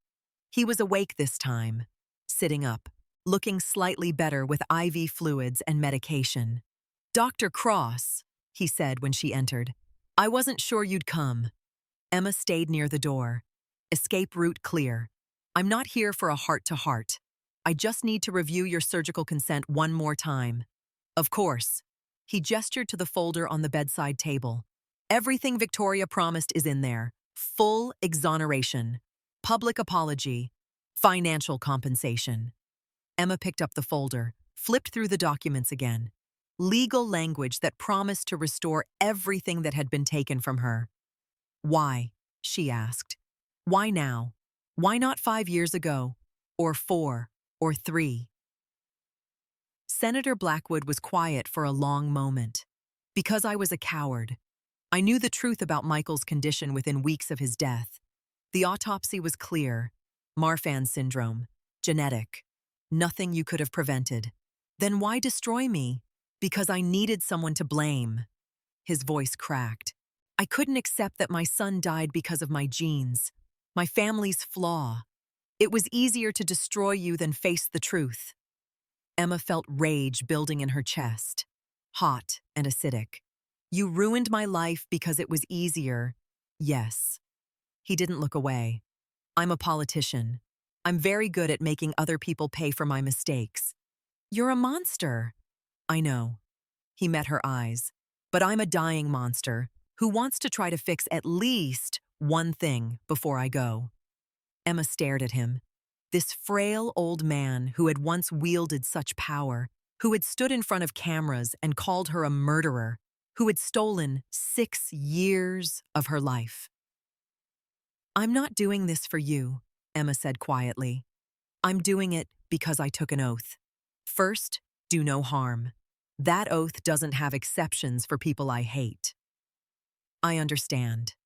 He was awake this time, sitting up, looking slightly better with IV fluids and medication. "Dr. Cross," he said when she entered. "I wasn't sure you'd come." Emma stayed near the door. Escape route clear. "I'm not here for a heart-to-heart. I just need to review your surgical consent one more time." "Of course." He gestured to the folder on the bedside table. "Everything Victoria promised is in there. Full exoneration, public apology, financial compensation." Emma picked up the folder, flipped through the documents again. Legal language that promised to restore everything that had been taken from her. "Why?" she asked. "Why now? Why not 5 years ago? Or 4? Or 3? Senator Blackwood was quiet for a long moment. "Because I was a coward. I knew the truth about Michael's condition within weeks of his death. The autopsy was clear. Marfan syndrome. Genetic. Nothing you could have prevented. Then why destroy me? Because I needed someone to blame." His voice cracked. "I couldn't accept that my son died because of my genes, my family's flaw. It was easier to destroy you than face the truth." Emma felt rage building in her chest, hot and acidic. "You ruined my life because it was easier." "Yes." He didn't look away. "I'm a politician. I'm very good at making other people pay for my mistakes." "You're a monster." "I know." He met her eyes. "But I'm a dying monster who wants to try to fix at least one thing before I go." Emma stared at him. This frail old man who had once wielded such power, who had stood in front of cameras and called her a murderer, who had stolen 6 years of her life. "I'm not doing this for you," Emma said quietly. "I'm doing it because I took an oath. First, do no harm. That oath doesn't have exceptions for people I hate." "I understand.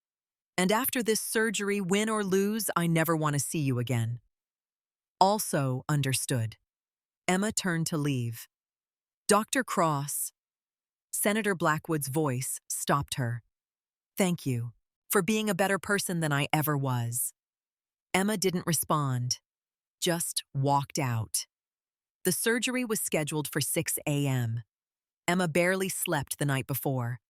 And after this surgery, win or lose, I never want to see you again." "Also understood." Emma turned to leave. "Dr. Cross." Senator Blackwood's voice stopped her. "Thank you for being a better person than I ever was." Emma didn't respond, just walked out. The surgery was scheduled for 6 a.m. Emma barely slept the night before,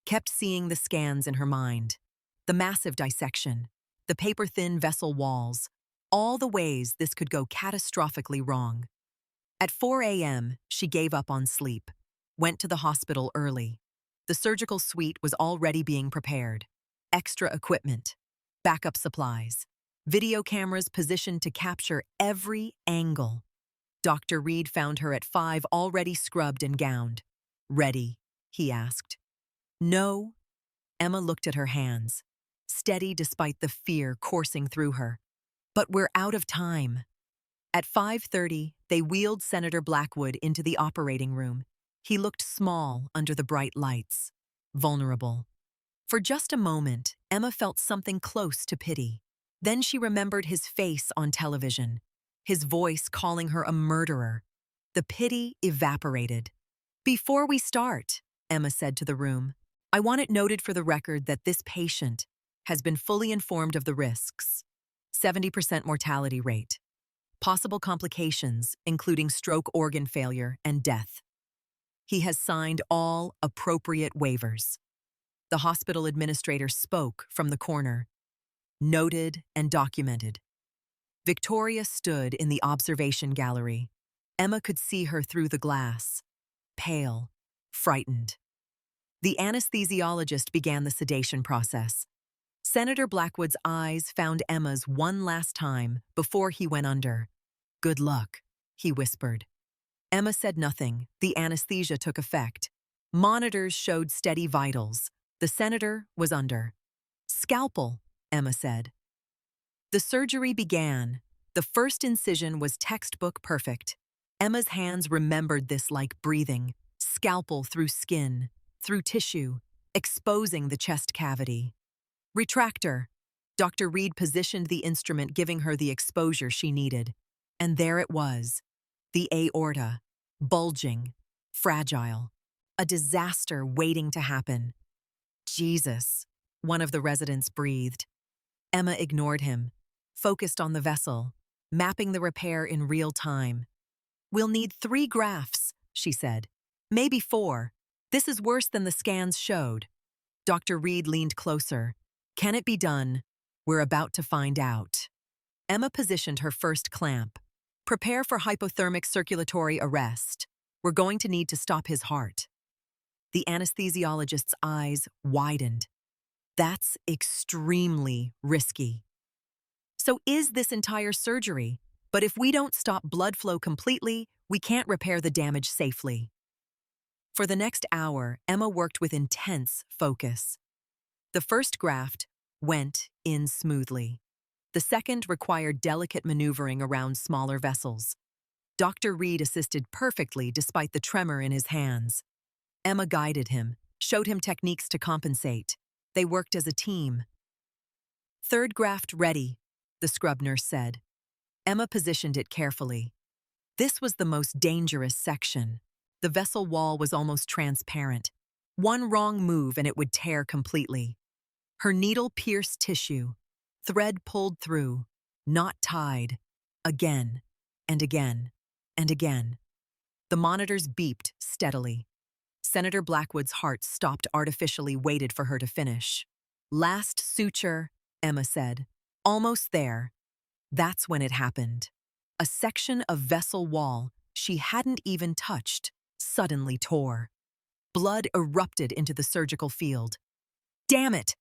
kept seeing the scans in her mind. The massive dissection, the paper-thin vessel walls, all the ways this could go catastrophically wrong. At 4 a.m., she gave up on sleep, went to the hospital early. The surgical suite was already being prepared. Extra equipment, backup supplies, video cameras positioned to capture every angle. Dr. Reed found her at 5 already scrubbed and gowned. "Ready?" he asked. "No." Emma looked at her hands, steady despite the fear coursing through her. "But we're out of time." At 5:30, they wheeled Senator Blackwood into the operating room. He looked small under the bright lights, vulnerable. For just a moment, Emma felt something close to pity. Then she remembered his face on television, his voice calling her a murderer. The pity evaporated. "Before we start," Emma said to the room, "I want it noted for the record that this patient has been fully informed of the risks. 70% mortality rate. Possible complications, including stroke, organ failure, and death. He has signed all appropriate waivers." The hospital administrator spoke from the corner. "Noted and documented." Victoria stood in the observation gallery. Emma could see her through the glass, pale, frightened. The anesthesiologist began the sedation process. Senator Blackwood's eyes found Emma's one last time before he went under. "Good luck," he whispered. Emma said nothing. The anesthesia took effect. Monitors showed steady vitals. The senator was under. "Scalpel," Emma said. The surgery began. The first incision was textbook perfect. Emma's hands remembered this like breathing. Scalpel through skin, through tissue, exposing the chest cavity. Retractor. Dr. Reed positioned the instrument, giving her the exposure she needed. And there it was, the aorta, bulging, fragile, a disaster waiting to happen. Jesus, one of the residents breathed. Emma ignored him, focused on the vessel, mapping the repair in real time. "We'll need 3 grafts," she said. "Maybe 4. This is worse than the scans showed." Dr. Reed leaned closer. "Can it be done? We're about to find out." Emma positioned her first clamp. "Prepare for hypothermic circulatory arrest. We're going to need to stop his heart." The anesthesiologist's eyes widened. "That's extremely risky." "So is this entire surgery. But if we don't stop blood flow completely, we can't repair the damage safely." For the next hour, Emma worked with intense focus. The first graft went in smoothly. The second required delicate maneuvering around smaller vessels. Dr. Reed assisted perfectly despite the tremor in his hands. Emma guided him, showed him techniques to compensate. They worked as a team. "Third graft ready," the scrub nurse said. Emma positioned it carefully. This was the most dangerous section. The vessel wall was almost transparent. One wrong move and it would tear completely. Her needle pierced tissue. Thread pulled through. Knot tied. Again, and again, and again. The monitors beeped steadily. Senator Blackwood's heart stopped artificially, waited for her to finish. "Last suture," Emma said. "Almost there." That's when it happened. A section of vessel wall she hadn't even touched suddenly tore. Blood erupted into the surgical field. "Damn it!"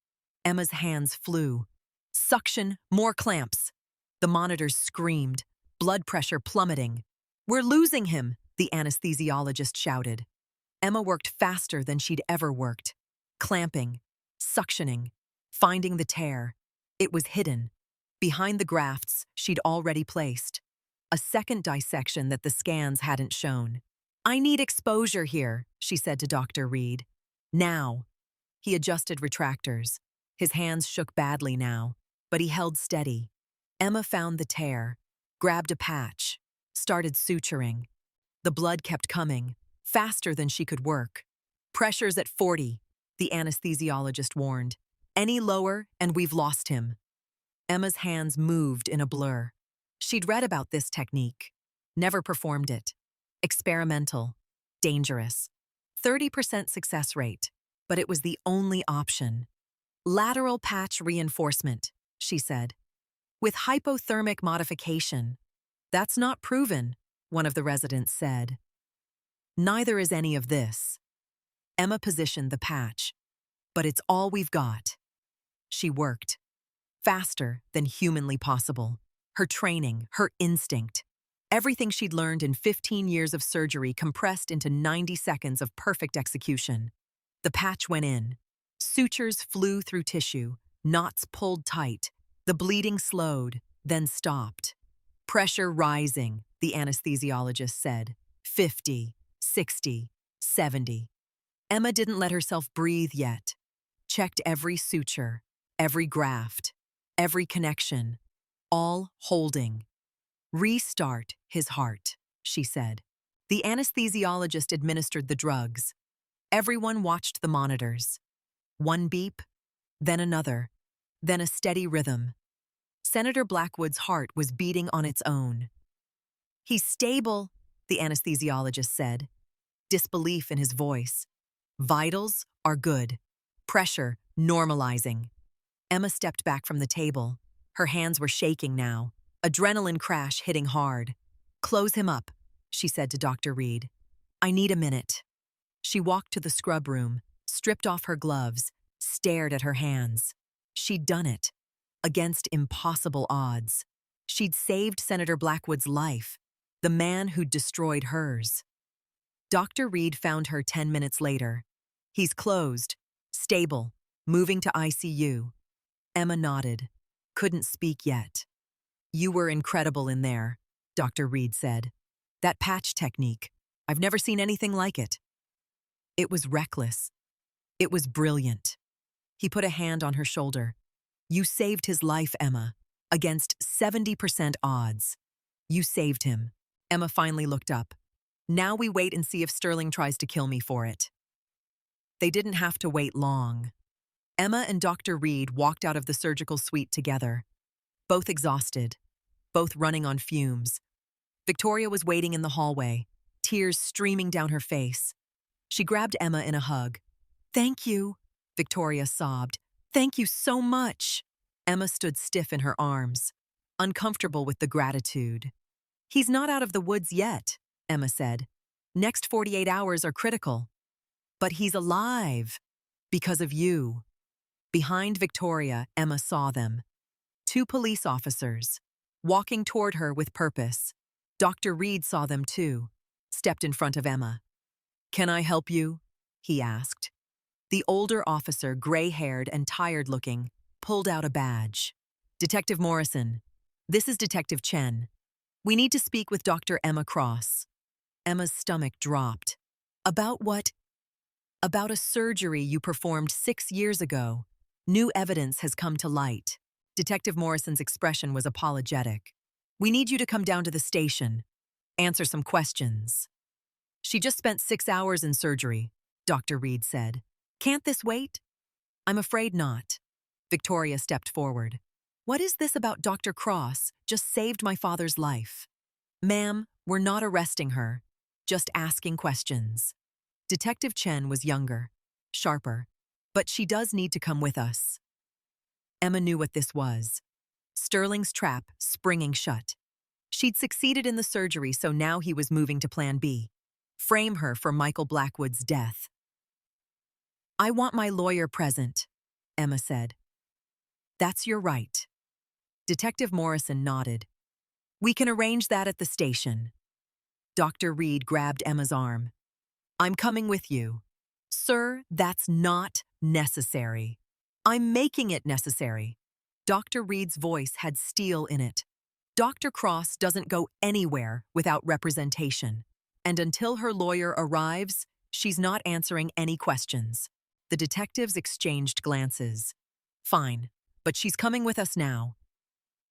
Emma's hands flew. "Suction, more clamps." The monitors screamed, blood pressure plummeting. "We're losing him," the anesthesiologist shouted. Emma worked faster than she'd ever worked. Clamping, suctioning, finding the tear. It was hidden. Behind the grafts she'd already placed. A second dissection that the scans hadn't shown. "I need exposure here," she said to Dr. Reed. "Now." He adjusted retractors. His hands shook badly now, but he held steady. Emma found the tear, grabbed a patch, started suturing. The blood kept coming, faster than she could work. "Pressure's at 40, the anesthesiologist warned. "Any lower and we've lost him." Emma's hands moved in a blur. She'd read about this technique, never performed it. Experimental, dangerous, 30% success rate, but it was the only option. "Lateral patch reinforcement," she said, "with hypothermic modification." "That's not proven," one of the residents said. "Neither is any of this." Emma positioned the patch. "But it's all we've got." She worked. Faster than humanly possible. Her training, her instinct. Everything she'd learned in 15 years of surgery compressed into 90 seconds of perfect execution. The patch went in. Sutures flew through tissue. Knots pulled tight. The bleeding slowed, then stopped. "Pressure rising," the anesthesiologist said. 50, 60, 70. Emma didn't let herself breathe yet. Checked every suture, every graft, every connection, all holding. "Restart his heart," she said. The anesthesiologist administered the drugs. Everyone watched the monitors. One beep, then another, then a steady rhythm. Senator Blackwood's heart was beating on its own. "He's stable," the anesthesiologist said, disbelief in his voice. "Vitals are good. Pressure normalizing." Emma stepped back from the table. Her hands were shaking now, adrenaline crash hitting hard. "Close him up," she said to Dr. Reed. "I need a minute." She walked to the scrub room, stripped off her gloves, stared at her hands. She'd done it, against impossible odds. She'd saved Senator Blackwood's life, the man who'd destroyed hers. Dr. Reed found her 10 minutes later. "He's closed, stable, moving to ICU." Emma nodded, couldn't speak yet. "You were incredible in there," Dr. Reed said. "That patch technique, I've never seen anything like it." It was reckless. It was brilliant. He put a hand on her shoulder. You saved his life, Emma. Against 70% odds. You saved him. Emma finally looked up. Now we wait and see if Sterling tries to kill me for it. They didn't have to wait long. Emma and Dr. Reed walked out of the surgical suite together. Both exhausted. Both running on fumes. Victoria was waiting in the hallway, tears streaming down her face. She grabbed Emma in a hug. "Thank you," Victoria sobbed. "Thank you so much." Emma stood stiff in her arms, uncomfortable with the gratitude. "He's not out of the woods yet," Emma said. "Next 48 hours are critical. But he's alive. Because of you." Behind Victoria, Emma saw them. 2 police officers, walking toward her with purpose. Dr. Reed saw them too, stepped in front of Emma. "Can I help you?" he asked. The older officer, gray-haired and tired-looking, pulled out a badge. "Detective Morrison, this is Detective Chen. We need to speak with Dr. Emma Cross." Emma's stomach dropped. "About what?" "About a surgery you performed 6 years ago. New evidence has come to light." Detective Morrison's expression was apologetic. "We need you to come down to the station. Answer some questions." "She just spent 6 hours in surgery," Dr. Reed said. "Can't this wait?" "I'm afraid not." Victoria stepped forward. "What is this about Dr. Cross just saved my father's life?" "Ma'am, we're not arresting her, just asking questions." Detective Chen was younger, sharper, but she does need to come with us. Emma knew what this was. Sterling's trap springing shut. She'd succeeded in the surgery, so now he was moving to Plan B. Frame her for Michael Blackwood's death. "I want my lawyer present," Emma said. "That's your right." Detective Morrison nodded. "We can arrange that at the station." Dr. Reed grabbed Emma's arm. "I'm coming with you." "Sir, that's not necessary." "I'm making it necessary." Dr. Reed's voice had steel in it. Dr. Cross doesn't go anywhere without representation. And until her lawyer arrives, she's not answering any questions. The detectives exchanged glances. "Fine, but she's coming with us now."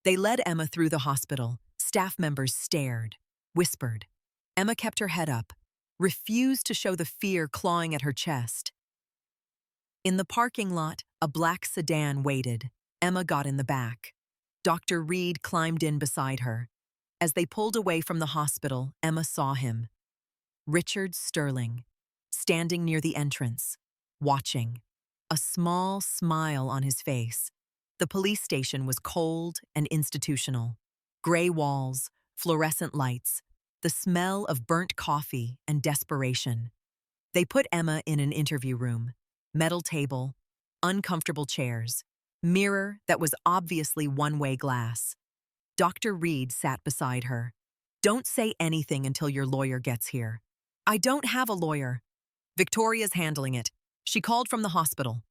They led Emma through the hospital. Staff members stared, whispered. Emma kept her head up, refused to show the fear clawing at her chest. In the parking lot, a black sedan waited. Emma got in the back. Dr. Reed climbed in beside her. As they pulled away from the hospital, Emma saw him. Richard Sterling, standing near the entrance, watching, a small smile on his face. The police station was cold and institutional. Gray walls, fluorescent lights, the smell of burnt coffee and desperation. They put Emma in an interview room. Metal table, uncomfortable chairs, mirror that was obviously one-way glass. Dr. Reed sat beside her. "Don't say anything until your lawyer gets here." "I don't have a lawyer." "Victoria's handling it. She called from the hospital."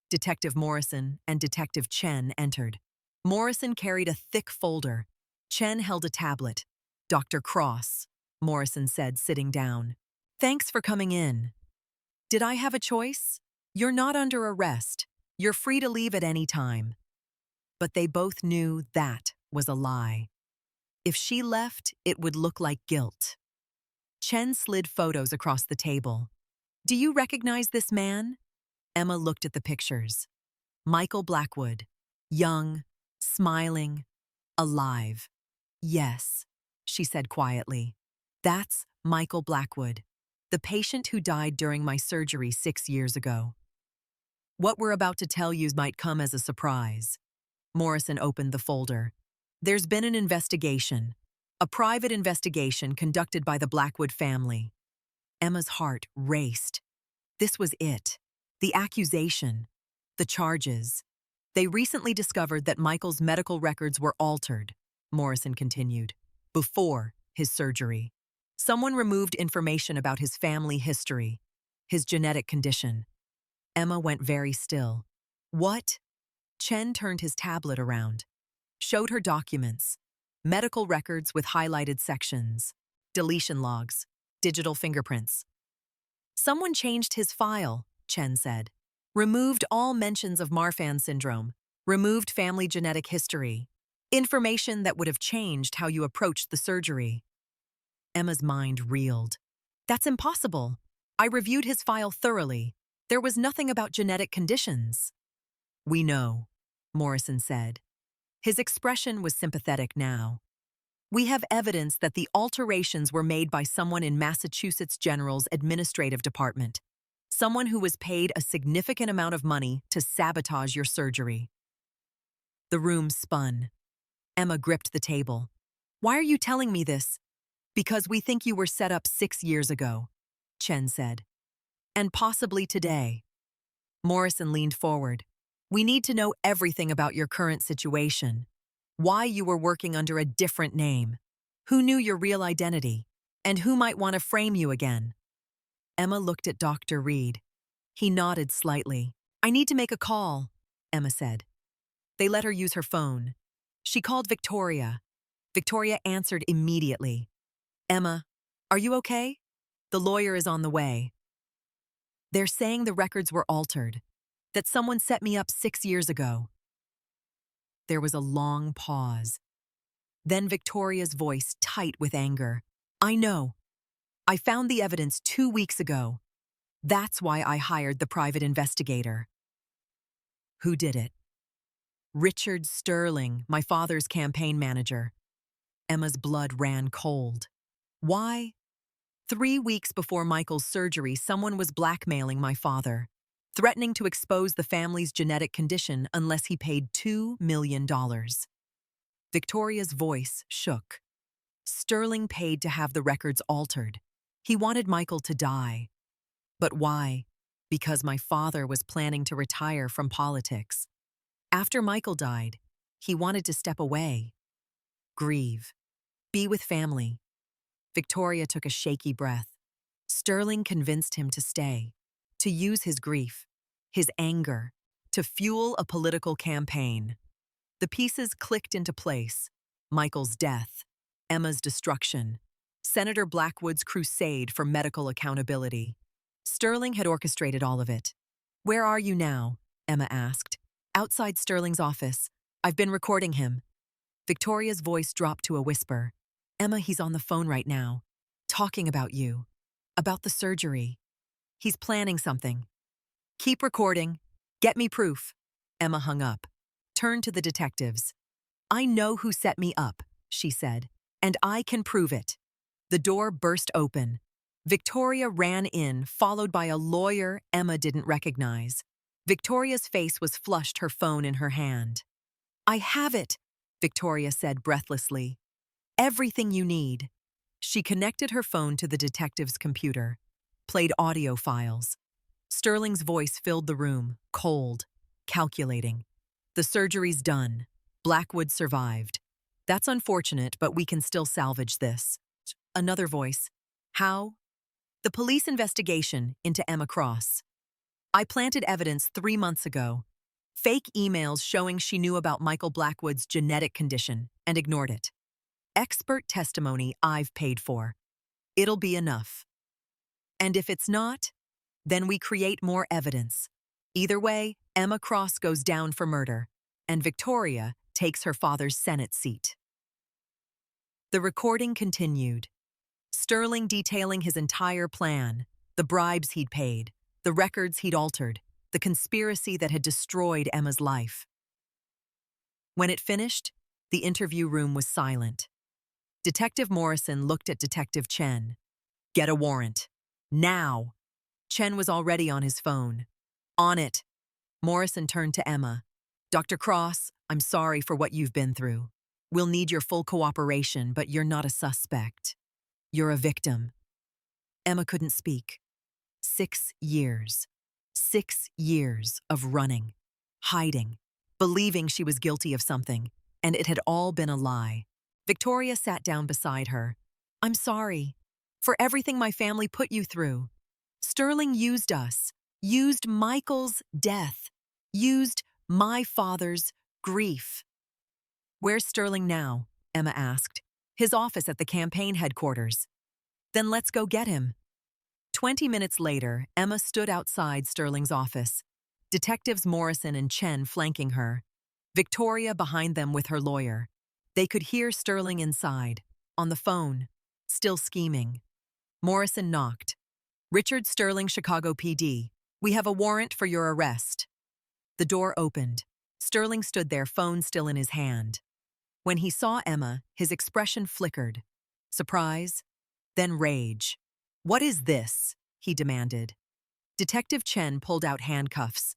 Detective Morrison and Detective Chen entered. Morrison carried a thick folder. Chen held a tablet. "Dr. Cross," Morrison said, sitting down. "Thanks for coming in." "Did I have a choice? You're not under arrest. You're free to leave at any time." But they both knew that was a lie. If she left, it would look like guilt. Chen slid photos across the table. "Do you recognize this man?" Emma looked at the pictures. Michael Blackwood, young, smiling, alive. "Yes," she said quietly. "That's Michael Blackwood, the patient who died during my surgery 6 years ago." "What we're about to tell you might come as a surprise." Morrison opened the folder. "There's been an investigation, a private investigation conducted by the Blackwood family." Emma's heart raced. This was it. The accusation. The charges. "They recently discovered that Michael's medical records were altered," Morrison continued, "before his surgery. Someone removed information about his family history, his genetic condition." Emma went very still. "What?" Chen turned his tablet around, showed her documents, medical records with highlighted sections, deletion logs, digital fingerprints. "Someone changed his file," Chen said. Removed all mentions of Marfan syndrome. Removed family genetic history. Information that would have changed how you approached the surgery. Emma's mind reeled. That's impossible. I reviewed his file thoroughly. There was nothing about genetic conditions. We know, Morrison said. His expression was sympathetic now. We have evidence that the alterations were made by someone in Massachusetts General's administrative department. Someone who was paid a significant amount of money to sabotage your surgery. The room spun. Emma gripped the table. Why are you telling me this? Because we think you were set up 6 years ago, Chen said. And possibly today. Morrison leaned forward. We need to know everything about your current situation. Why you were working under a different name. Who knew your real identity? And who might want to frame you again? Emma looked at Dr. Reed. He nodded slightly. I need to make a call, Emma said. They let her use her phone. She called Victoria. Victoria answered immediately. Emma, are you okay? The lawyer is on the way. They're saying the records were altered, that someone set me up 6 years ago. There was a long pause. Then Victoria's voice tight with anger. I know. I found the evidence 2 weeks ago. That's why I hired the private investigator. Who did it? Richard Sterling, my father's campaign manager. Emma's blood ran cold. Why? 3 weeks before Michael's surgery, someone was blackmailing my father, threatening to expose the family's genetic condition unless he paid $2 million. Victoria's voice shook. Sterling paid to have the records altered. He wanted Michael to die. But why? Because my father was planning to retire from politics. After Michael died, he wanted to step away. Grieve. Be with family. Victoria took a shaky breath. Sterling convinced him to stay, to use his grief, his anger, to fuel a political campaign. The pieces clicked into place. Michael's death, Emma's destruction, Senator Blackwood's crusade for medical accountability. Sterling had orchestrated all of it. Where are you now? Emma asked. Outside Sterling's office. I've been recording him. Victoria's voice dropped to a whisper. Emma, he's on the phone right now, talking about you, about the surgery. He's planning something. Keep recording. Get me proof. Emma hung up, turned to the detectives. I know who set me up, she said, and I can prove it. The door burst open. Victoria ran in, followed by a lawyer Emma didn't recognize. Victoria's face was flushed, her phone in her hand. I have it, Victoria said breathlessly. Everything you need. She connected her phone to the detective's computer, played audio files. Sterling's voice filled the room, cold, calculating. The surgery's done. Blackwood survived. That's unfortunate, but we can still salvage this. Another voice. How? The police investigation into Emma Cross. I planted evidence 3 months ago. Fake emails showing she knew about Michael Blackwood's genetic condition and ignored it. Expert testimony I've paid for. It'll be enough. And if it's not, then we create more evidence. Either way, Emma Cross goes down for murder, and Victoria takes her father's Senate seat. The recording continued. Sterling detailing his entire plan, the bribes he'd paid, the records he'd altered, the conspiracy that had destroyed Emma's life. When it finished, the interview room was silent. Detective Morrison looked at Detective Chen. Get a warrant. Now. Chen was already on his phone. On it. Morrison turned to Emma. Dr. Cross, I'm sorry for what you've been through. We'll need your full cooperation, but you're not a suspect. You're a victim. Emma couldn't speak. 6 years. 6 years of running, hiding, believing she was guilty of something, and it had all been a lie. Victoria sat down beside her. I'm sorry for everything my family put you through. Sterling used us, used Michael's death, used my father's grief. Where's Sterling now? Emma asked. His office at the campaign headquarters. Then let's go get him. 20 minutes later, Emma stood outside Sterling's office. Detectives Morrison and Chen flanking her. Victoria behind them with her lawyer. They could hear Sterling inside, on the phone, still scheming. Morrison knocked. "Richard Sterling, Chicago PD. We have a warrant for your arrest." The door opened. Sterling stood there, phone still in his hand. When he saw Emma, his expression flickered. Surprise, then rage. "What is this?" he demanded. Detective Chen pulled out handcuffs.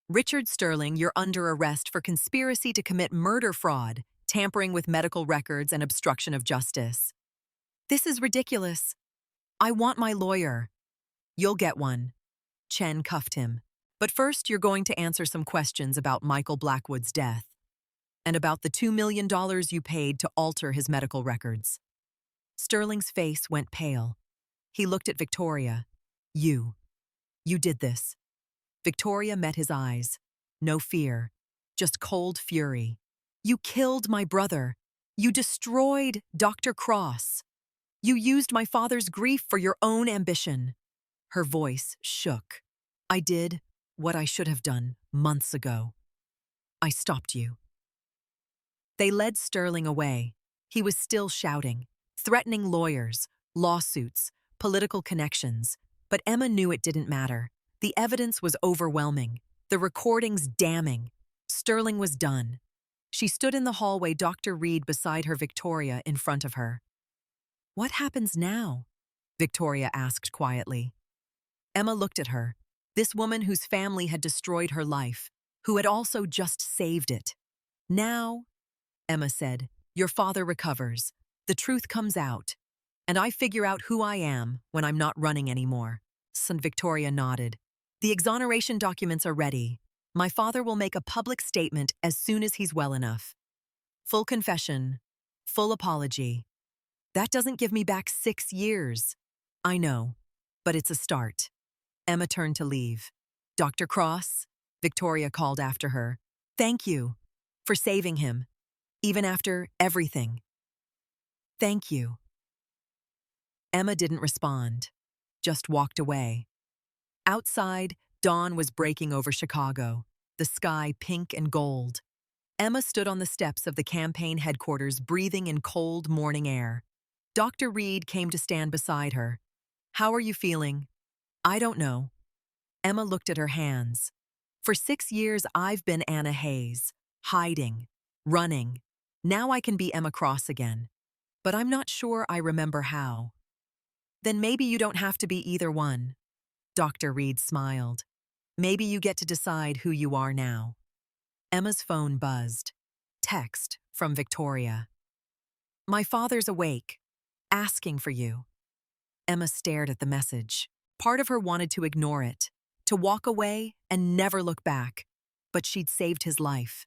"Richard Sterling, you're under arrest for conspiracy to commit murder fraud, tampering with medical records, and obstruction of justice." "This is ridiculous. I want my lawyer." "You'll get one." Chen cuffed him. "But first, you're going to answer some questions about Michael Blackwood's death and about the $2 million you paid to alter his medical records." Sterling's face went pale. He looked at Victoria. You did this." Victoria met his eyes. No fear, just cold fury. "You killed my brother. You destroyed Dr. Cross. You used my father's grief for your own ambition." Her voice shook. "I did what I should have done months ago. I stopped you." They led Sterling away. He was still shouting, threatening lawyers, lawsuits, political connections. But Emma knew it didn't matter. The evidence was overwhelming, the recordings damning. Sterling was done. She stood in the hallway, Dr. Reed beside her, Victoria in front of her. "What happens now?" Victoria asked quietly. Emma looked at her, this woman whose family had destroyed her life, who had also just saved it. "Now," Emma said, "your father recovers, the truth comes out, and I figure out who I am when I'm not running anymore." And Victoria nodded. "The exoneration documents are ready. My father will make a public statement as soon as he's well enough. Full confession, full apology. That doesn't give me back 6 years. I know, but it's a start." Emma turned to leave. "Dr. Cross," Victoria called after her, "thank you for saving him, even after everything. Thank you." Emma didn't respond, just walked away. Outside, dawn was breaking over Chicago, the sky pink and gold. Emma stood on the steps of the campaign headquarters, breathing in cold morning air. Dr. Reed came to stand beside her. "How are you feeling?" "I don't know." Emma looked at her hands. "For 6 years, I've been Anna Hayes, hiding, running. Now I can be Emma Cross again. But I'm not sure I remember how." "Then maybe you don't have to be either one." Dr. Reed smiled. "Maybe you get to decide who you are now." Emma's phone buzzed. Text from Victoria. "My father's awake, asking for you." Emma stared at the message. Part of her wanted to ignore it, to walk away and never look back. But she'd saved his life.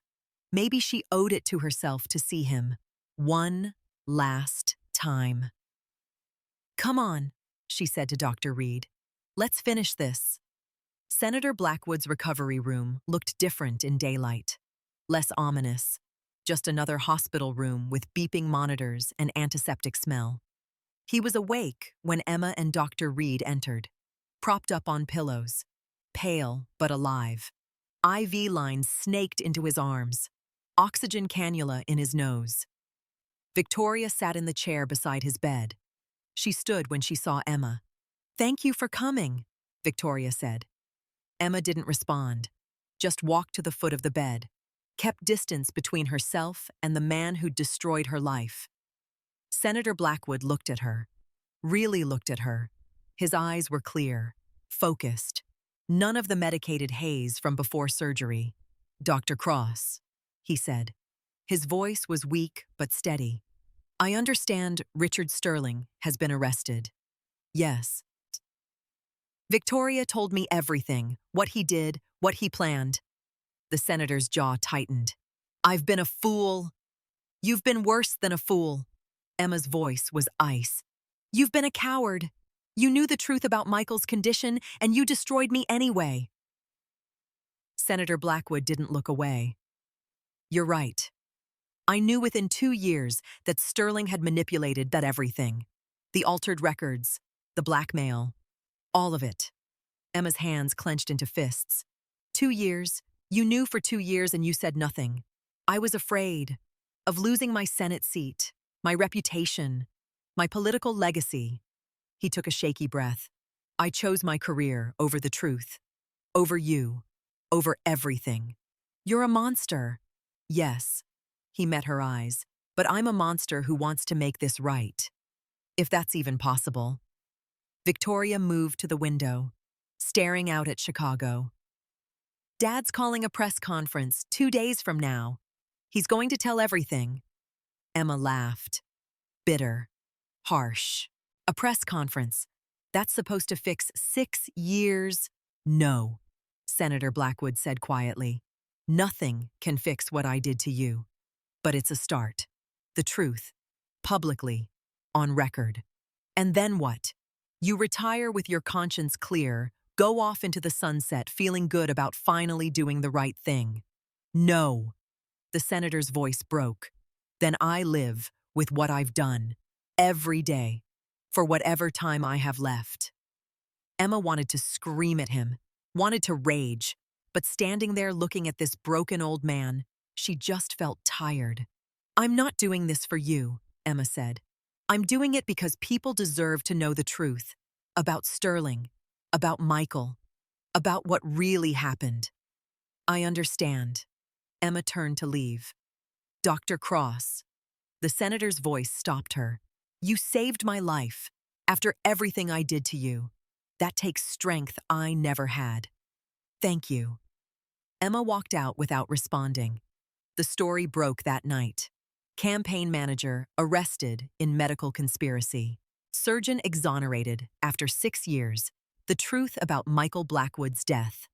Maybe she owed it to herself to see him one last time. "Come on," she said to Dr. Reed. "Let's finish this." Senator Blackwood's recovery room looked different in daylight. Less ominous. Just another hospital room with beeping monitors and antiseptic smell. He was awake when Emma and Dr. Reed entered, propped up on pillows, pale but alive. IV lines snaked into his arms, oxygen cannula in his nose. Victoria sat in the chair beside his bed. She stood when she saw Emma. "Thank you for coming," Victoria said. Emma didn't respond, just walked to the foot of the bed, kept distance between herself and the man who'd destroyed her life. Senator Blackwood looked at her, really looked at her. His eyes were clear, focused. None of the medicated haze from before surgery. "Dr. Cross," he said. His voice was weak but steady. "I understand Richard Sterling has been arrested." "Yes." "Victoria told me everything, what he did, what he planned." The senator's jaw tightened. "I've been a fool." "You've been worse than a fool." Emma's voice was ice. "You've been a coward. You knew the truth about Michael's condition, and you destroyed me anyway." Senator Blackwood didn't look away. "You're right. I knew within 2 years that Sterling had manipulated that everything. The altered records, the blackmail. All of it. Emma's hands clenched into fists. 2 years. You knew for 2 years and you said nothing. I was afraid of losing my Senate seat, my reputation, my political legacy. He took a shaky breath. I chose my career over the truth. Over you. Over everything. You're a monster. Yes. He met her eyes. But I'm a monster who wants to make this right. If that's even possible. Victoria moved to the window, staring out at Chicago. Dad's calling a press conference 2 days from now. He's going to tell everything. Emma laughed. Bitter. Harsh. A press conference. That's supposed to fix 6 years. No, Senator Blackwood said quietly. Nothing can fix what I did to you. But it's a start. The truth. Publicly. On record. And then what? You retire with your conscience clear, go off into the sunset feeling good about finally doing the right thing. No. The senator's voice broke. Then I live with what I've done. Every day. For whatever time I have left. Emma wanted to scream at him, wanted to rage, but standing there looking at this broken old man, she just felt tired. I'm not doing this for you, Emma said. I'm doing it because people deserve to know the truth. About Sterling. About Michael. About what really happened. I understand. Emma turned to leave. Dr. Cross. The senator's voice stopped her. You saved my life. After everything I did to you. That takes strength I never had. Thank you. Emma walked out without responding. The story broke that night. Campaign manager arrested in medical conspiracy. Surgeon exonerated after 6 years. The truth about Michael Blackwood's death.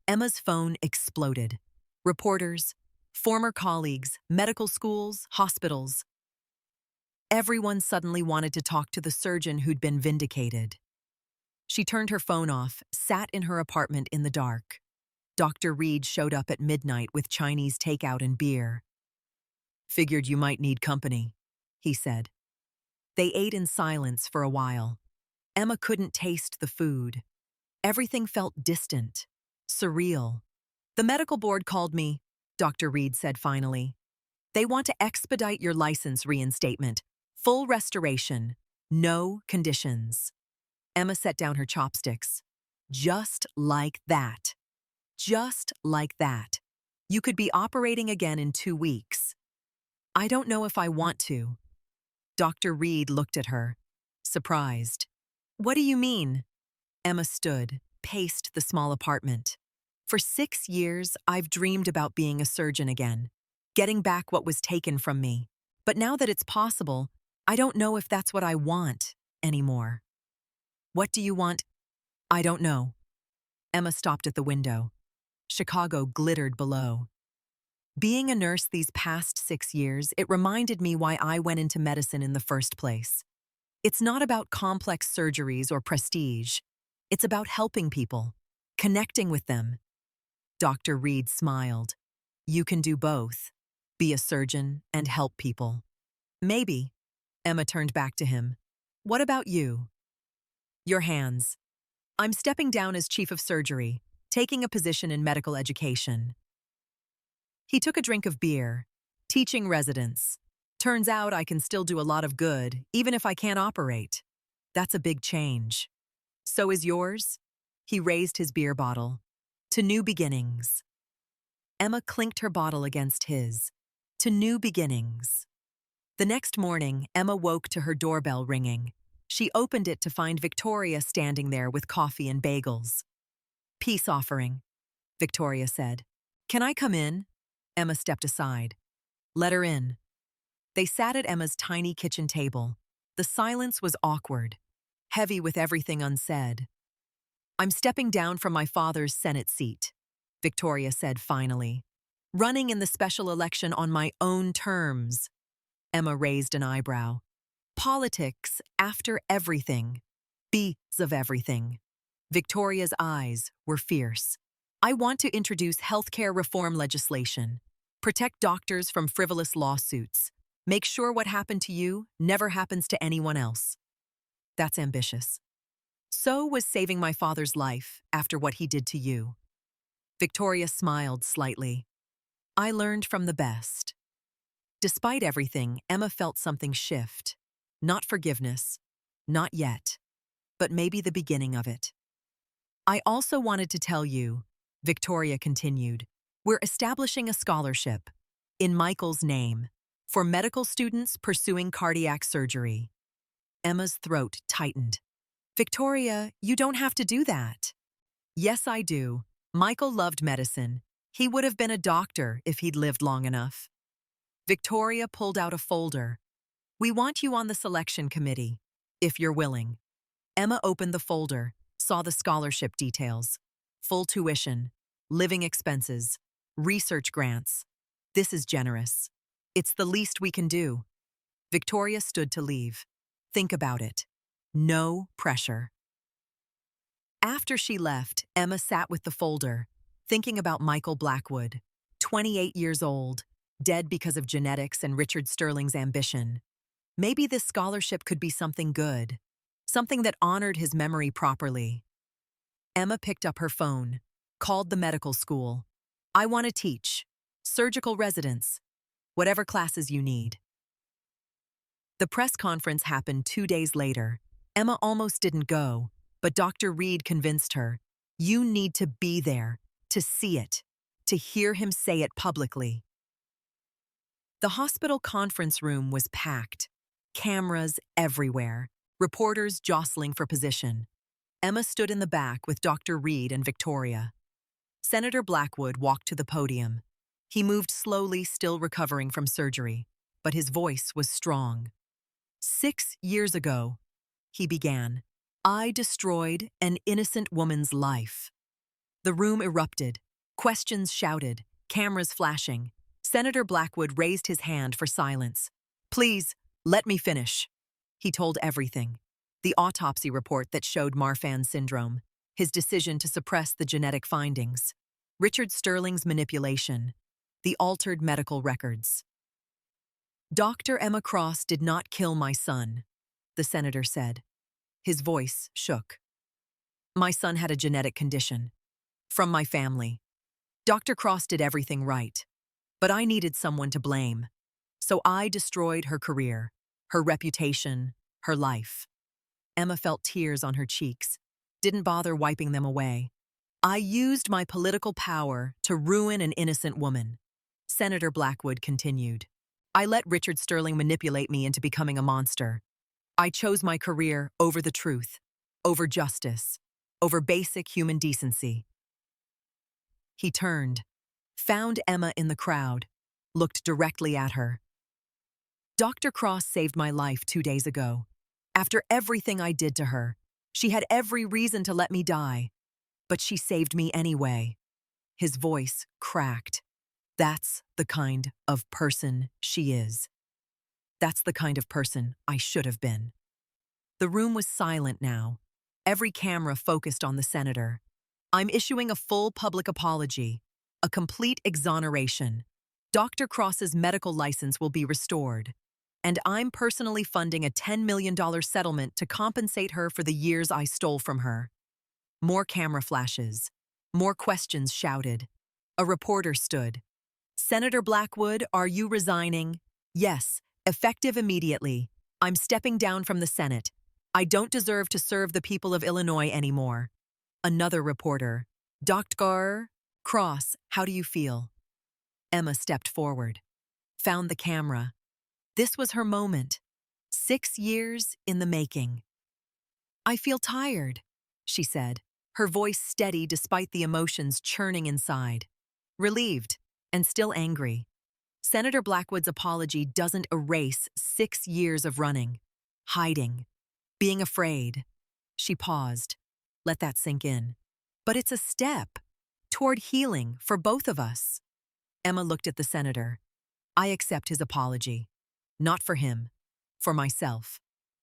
Emma's phone exploded. Reporters, former colleagues, medical schools, hospitals. Everyone suddenly wanted to talk to the surgeon who'd been vindicated. She turned her phone off, sat in her apartment in the dark. Dr. Reed showed up at midnight with Chinese takeout and beer. Figured you might need company, he said. They ate in silence for a while. Emma couldn't taste the food. Everything felt distant, surreal. The medical board called me, Dr. Reed said finally. They want to expedite your license reinstatement. Full restoration. No conditions. Emma set down her chopsticks. Just like that. Just like that. You could be operating again in 2 weeks. I don't know if I want to. Dr. Reed looked at her, surprised. What do you mean? Emma stood, paced the small apartment. For 6 years, I've dreamed about being a surgeon again, getting back what was taken from me. But now that it's possible, I don't know if that's what I want anymore. What do you want? I don't know. Emma stopped at the window. Chicago glittered below. Being a nurse these past 6 years, it reminded me why I went into medicine in the first place. It's not about complex surgeries or prestige. It's about helping people, connecting with them. Dr. Reed smiled. You can do both. Be a surgeon and help people. Maybe. Emma turned back to him. What about you? Your hands. I'm stepping down as chief of surgery, taking a position in medical education. He took a drink of beer. Teaching residents. Turns out I can still do a lot of good, even if I can't operate. That's a big change. So is yours? He raised his beer bottle. To new beginnings. Emma clinked her bottle against his. To new beginnings. The next morning, Emma woke to her doorbell ringing. She opened it to find Victoria standing there with coffee and bagels. Peace offering, Victoria said. Can I come in? Emma stepped aside. Let her in. They sat at Emma's tiny kitchen table. The silence was awkward, heavy with everything unsaid. I'm stepping down from my father's Senate seat, Victoria said finally. Running in the special election on my own terms. Emma raised an eyebrow. Politics after everything. Beats of everything. Victoria's eyes were fierce. I want to introduce healthcare reform legislation. Protect doctors from frivolous lawsuits. Make sure what happened to you never happens to anyone else. That's ambitious. So was saving my father's life after what he did to you. Victoria smiled slightly. I learned from the best. Despite everything, Emma felt something shift. Not forgiveness. Not yet. But maybe the beginning of it. I also wanted to tell you, Victoria continued, we're establishing a scholarship, in Michael's name, for medical students pursuing cardiac surgery. Emma's throat tightened. Victoria, you don't have to do that. Yes, I do. Michael loved medicine. He would have been a doctor if he'd lived long enough. Victoria pulled out a folder. We want you on the selection committee, if you're willing. Emma opened the folder, saw the scholarship details. Full tuition, living expenses, research grants. This is generous. It's the least we can do. Victoria stood to leave. Think about it. No pressure. After she left, Emma sat with the folder, thinking about Michael Blackwood, 28 years old, dead because of genetics and Richard Sterling's ambition. Maybe this scholarship could be something good, something that honored his memory properly. Emma picked up her phone, called the medical school. I want to teach. Surgical residents. Whatever classes you need. The press conference happened 2 days later. Emma almost didn't go, but Dr. Reed convinced her. You need to be there, to see it, to hear him say it publicly. The hospital conference room was packed. Cameras everywhere, reporters jostling for position. Emma stood in the back with Dr. Reed and Victoria. Senator Blackwood walked to the podium. He moved slowly, still recovering from surgery, but his voice was strong. 6 years ago, he began, I destroyed an innocent woman's life. The room erupted, questions shouted, cameras flashing. Senator Blackwood raised his hand for silence. Please, let me finish. He told everything. The autopsy report that showed Marfan syndrome, his decision to suppress the genetic findings, Richard Sterling's manipulation, the altered medical records. Dr. Emma Cross did not kill my son, the senator said. His voice shook. My son had a genetic condition. From my family. Dr. Cross did everything right. But I needed someone to blame. So I destroyed her career, her reputation, her life. Emma felt tears on her cheeks, didn't bother wiping them away. I used my political power to ruin an innocent woman. Senator Blackwood continued. I let Richard Sterling manipulate me into becoming a monster. I chose my career over the truth, over justice, over basic human decency. He turned, found Emma in the crowd, looked directly at her. Dr. Cross saved my life 2 days ago. After everything I did to her, she had every reason to let me die. But she saved me anyway. His voice cracked. That's the kind of person she is. That's the kind of person I should have been. The room was silent now. Every camera focused on the senator. I'm issuing a full public apology, a complete exoneration. Dr. Cross's medical license will be restored. And I'm personally funding a $10 million settlement to compensate her for the years I stole from her. More camera flashes. More questions shouted. A reporter stood. Senator Blackwood, are you resigning? Yes, effective immediately. I'm stepping down from the Senate. I don't deserve to serve the people of Illinois anymore. Another reporter. Dr. Cross, how do you feel? Emma stepped forward. Found the camera. This was her moment. 6 years in the making. I feel tired, she said, her voice steady despite the emotions churning inside. Relieved, and still angry. Senator Blackwood's apology doesn't erase 6 years of running, hiding, being afraid. She paused. Let that sink in. But it's a step toward healing for both of us. Emma looked at the senator. I accept his apology. Not for him, for myself.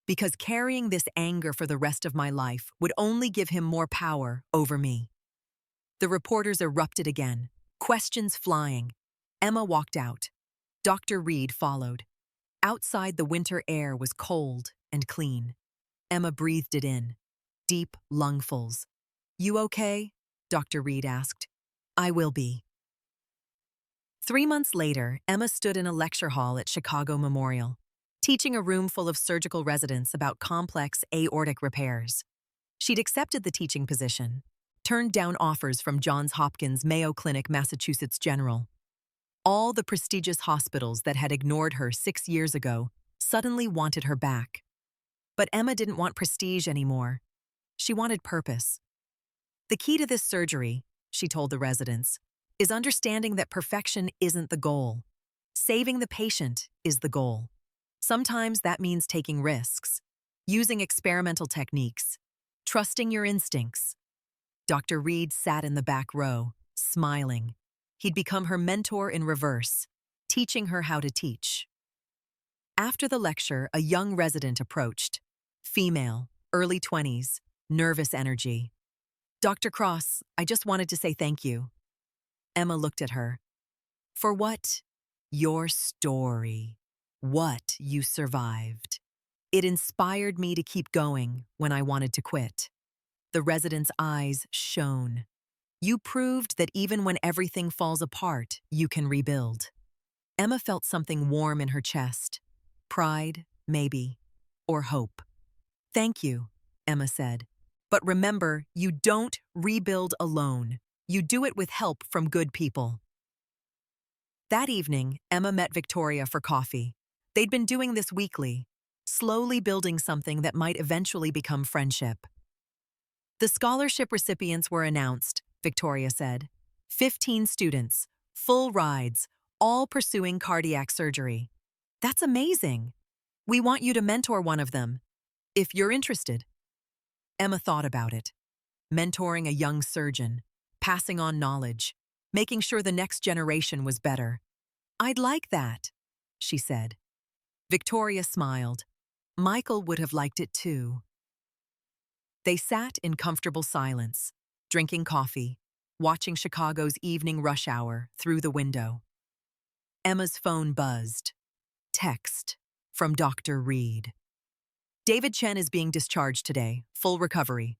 Because carrying this anger for the rest of my life would only give him more power over me. The reporters erupted again, questions flying. Emma walked out. Dr. Reed followed. Outside, the winter air was cold and clean. Emma breathed it in. deep lungfuls. "You okay?" Dr. Reed asked. "I will be." 3 months later, Emma stood in a lecture hall at Chicago Memorial, teaching a room full of surgical residents about complex aortic repairs. She'd accepted the teaching position, turned down offers from Johns Hopkins, Mayo Clinic, Massachusetts General. All the prestigious hospitals that had ignored her 6 years ago suddenly wanted her back. But Emma didn't want prestige anymore. She wanted purpose. "The key to this surgery," she told the residents, "is understanding that perfection isn't the goal. Saving the patient is the goal. Sometimes that means taking risks, using experimental techniques, trusting your instincts." Dr. Reed sat in the back row, smiling. He'd become her mentor in reverse, teaching her how to teach. After the lecture, a young resident approached. Female, early 20s, nervous energy. "Dr. Cross, I just wanted to say thank you." Emma looked at her. "For what?" "Your story. What you survived. It inspired me to keep going when I wanted to quit." The resident's eyes shone. "You proved that even when everything falls apart, you can rebuild." Emma felt something warm in her chest. Pride, maybe, or hope. "Thank you," Emma said. "But remember, you don't rebuild alone. You do it with help from good people." That evening, Emma met Victoria for coffee. They'd been doing this weekly, slowly building something that might eventually become friendship. "The scholarship recipients were announced," Victoria said. 15 students, full rides, all pursuing cardiac surgery. "That's amazing. We want you to mentor one of them, if you're interested." Emma thought about it. Mentoring a young surgeon, passing on knowledge, making sure the next generation was better. "I'd like that," she said. Victoria smiled. Michael would have liked it too. They sat in comfortable silence, drinking coffee, watching Chicago's evening rush hour through the window. Emma's phone buzzed. Text from Dr. Reed. "David Chen is being discharged today, full recovery.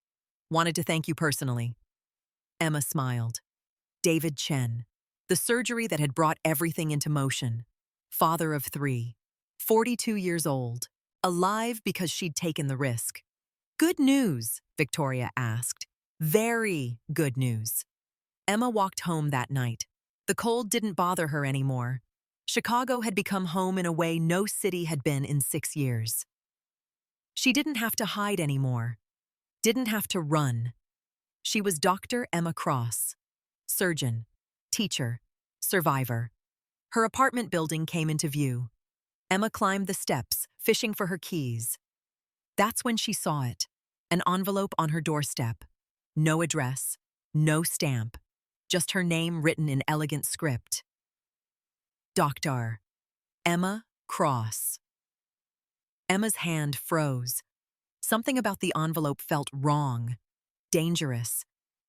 Wanted to thank you personally." Emma smiled. David Chen, the surgery that had brought everything into motion. Father of 3, 42 years old, alive because she'd taken the risk. "Good news?" Victoria asked. "Very good news." Emma walked home that night. The cold didn't bother her anymore. Chicago had become home in a way no city had been in 6 years. She didn't have to hide anymore. Didn't have to run. She was Dr. Emma Cross. Surgeon, teacher, survivor. Her apartment building came into view. Emma climbed the steps, fishing for her keys. That's when she saw it. An envelope on her doorstep. No address, no stamp, just her name written in elegant script. Dr. Emma Cross. Emma's hand froze. Something about the envelope felt wrong, dangerous.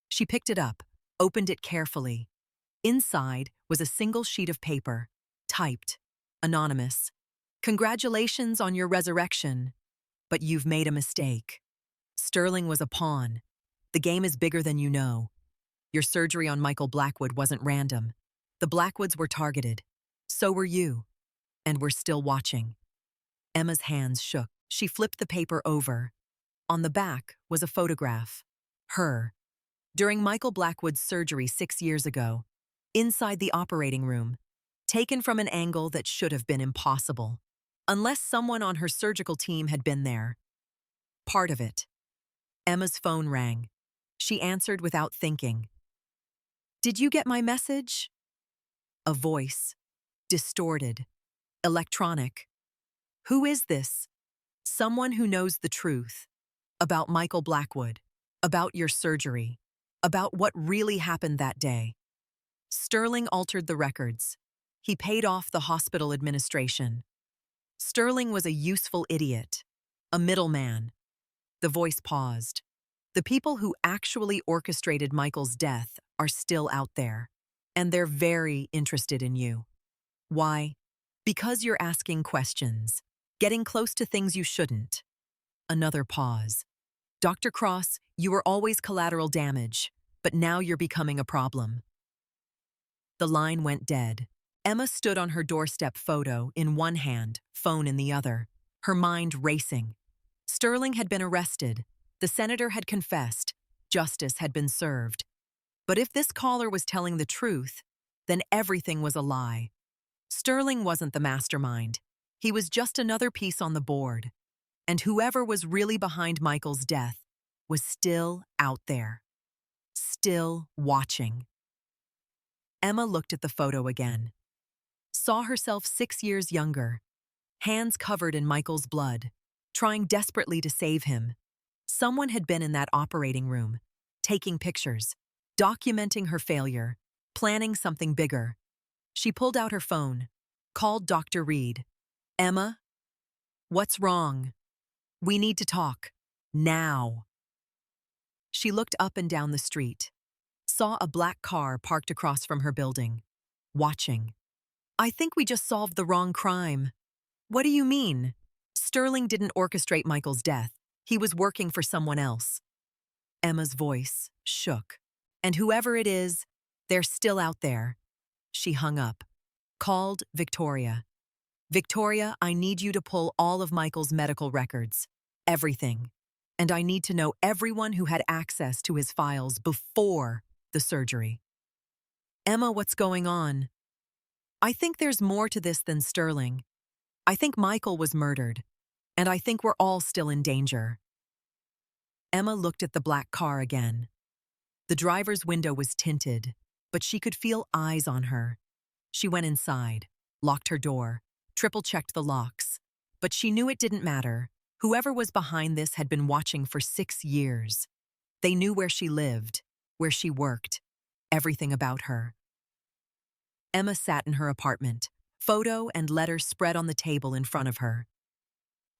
She picked it up, opened it carefully. Inside was a single sheet of paper, typed, anonymous. "Congratulations on your resurrection, but you've made a mistake. Sterling was a pawn. The game is bigger than you know. Your surgery on Michael Blackwood wasn't random. The Blackwoods were targeted. So were you. And we're still watching." Emma's hands shook. She flipped the paper over. On the back was a photograph. Her. During Michael Blackwood's surgery 6 years ago. Inside the operating room. Taken from an angle that should have been impossible. Unless someone on her surgical team had been there. Part of it. Emma's phone rang. She answered without thinking. "Did you get my message?" A voice. Distorted. Electronic. "Who is this?" "Someone who knows the truth. About Michael Blackwood. About your surgery. About what really happened that day. Sterling altered the records. He paid off the hospital administration. Sterling was a useful idiot. A middleman." The voice paused. "The people who actually orchestrated Michael's death are still out there. And they're very interested in you. Why? Because you're asking questions. Getting close to things you shouldn't." Another pause. Dr. Cross, you were always collateral damage, but now you're becoming a problem. The line went dead. Emma stood on her doorstep, photo in one hand, phone in the other, her mind racing. Sterling had been arrested. The senator had confessed. Justice had been served. But if this caller was telling the truth, then everything was a lie. Sterling wasn't the mastermind. He was just another piece on the board. And whoever was really behind Michael's death was still out there, still watching. Emma looked at the photo again, saw herself 6 years younger, hands covered in Michael's blood, trying desperately to save him. Someone had been in that operating room, taking pictures, documenting her failure, planning something bigger. She pulled out her phone, called Dr. Reed. Emma, what's wrong? We need to talk. Now. She looked up and down the street, saw a black car parked across from her building, watching. I think we just solved the wrong crime. What do you mean? Sterling didn't orchestrate Michael's death. He was working for someone else. Emma's voice shook. And whoever it is, they're still out there. She hung up, called Victoria. Victoria, I need you to pull all of Michael's medical records, everything. And I need to know everyone who had access to his files before the surgery. Emma, what's going on? I think there's more to this than Sterling. I think Michael was murdered, and I think we're all still in danger. Emma looked at the black car again. The driver's window was tinted, but she could feel eyes on her. She went inside, locked her door, triple-checked the locks. But she knew it didn't matter. Whoever was behind this had been watching for 6 years. They knew where she lived, where she worked, everything about her. Emma sat in her apartment, photo and letter spread on the table in front of her.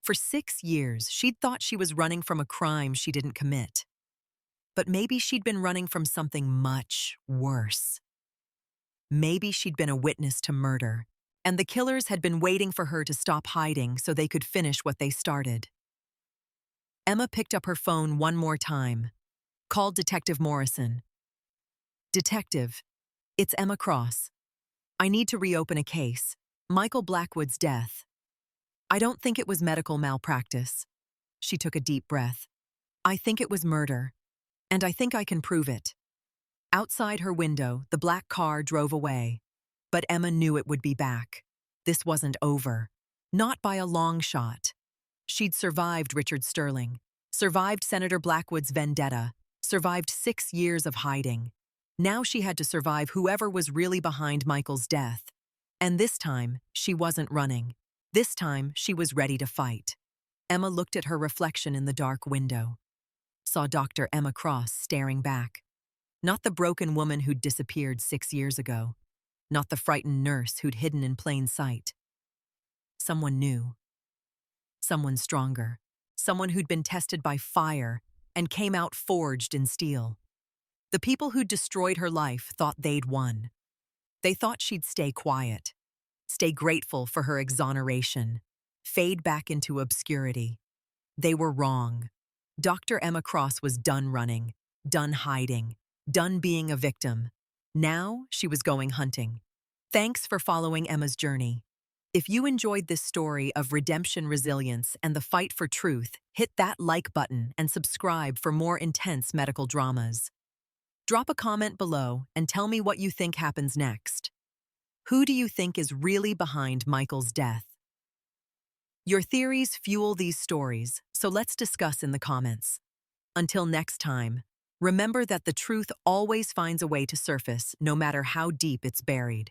For 6 years, she'd thought she was running from a crime she didn't commit. But maybe she'd been running from something much worse. Maybe she'd been a witness to murder, and the killers had been waiting for her to stop hiding so they could finish what they started. Emma picked up her phone one more time, called Detective Morrison. Detective, it's Emma Cross. I need to reopen a case, Michael Blackwood's death. I don't think it was medical malpractice. She took a deep breath. I think it was murder, and I think I can prove it. Outside her window, the black car drove away. But Emma knew it would be back. This wasn't over. Not by a long shot. She'd survived Richard Sterling, survived Senator Blackwood's vendetta, survived 6 years of hiding. Now she had to survive whoever was really behind Michael's death. And this time, she wasn't running. This time, she was ready to fight. Emma looked at her reflection in the dark window. Saw Dr. Emma Cross staring back. Not the broken woman who'd disappeared 6 years ago. Not the frightened nurse who'd hidden in plain sight. Someone new. Someone stronger. Someone who'd been tested by fire and came out forged in steel. The people who'd destroyed her life thought they'd won. They thought she'd stay quiet, stay grateful for her exoneration, fade back into obscurity. They were wrong. Dr. Emma Cross was done running, done hiding, done being a victim. Now she was going hunting. Thanks for following Emma's journey. If you enjoyed this story of redemption, resilience, and the fight for truth, hit that like button and subscribe for more intense medical dramas. Drop a comment below and tell me what you think happens next. Who do you think is really behind Michael's death? Your theories fuel these stories, so let's discuss in the comments. Until next time, remember that the truth always finds a way to surface, no matter how deep it's buried.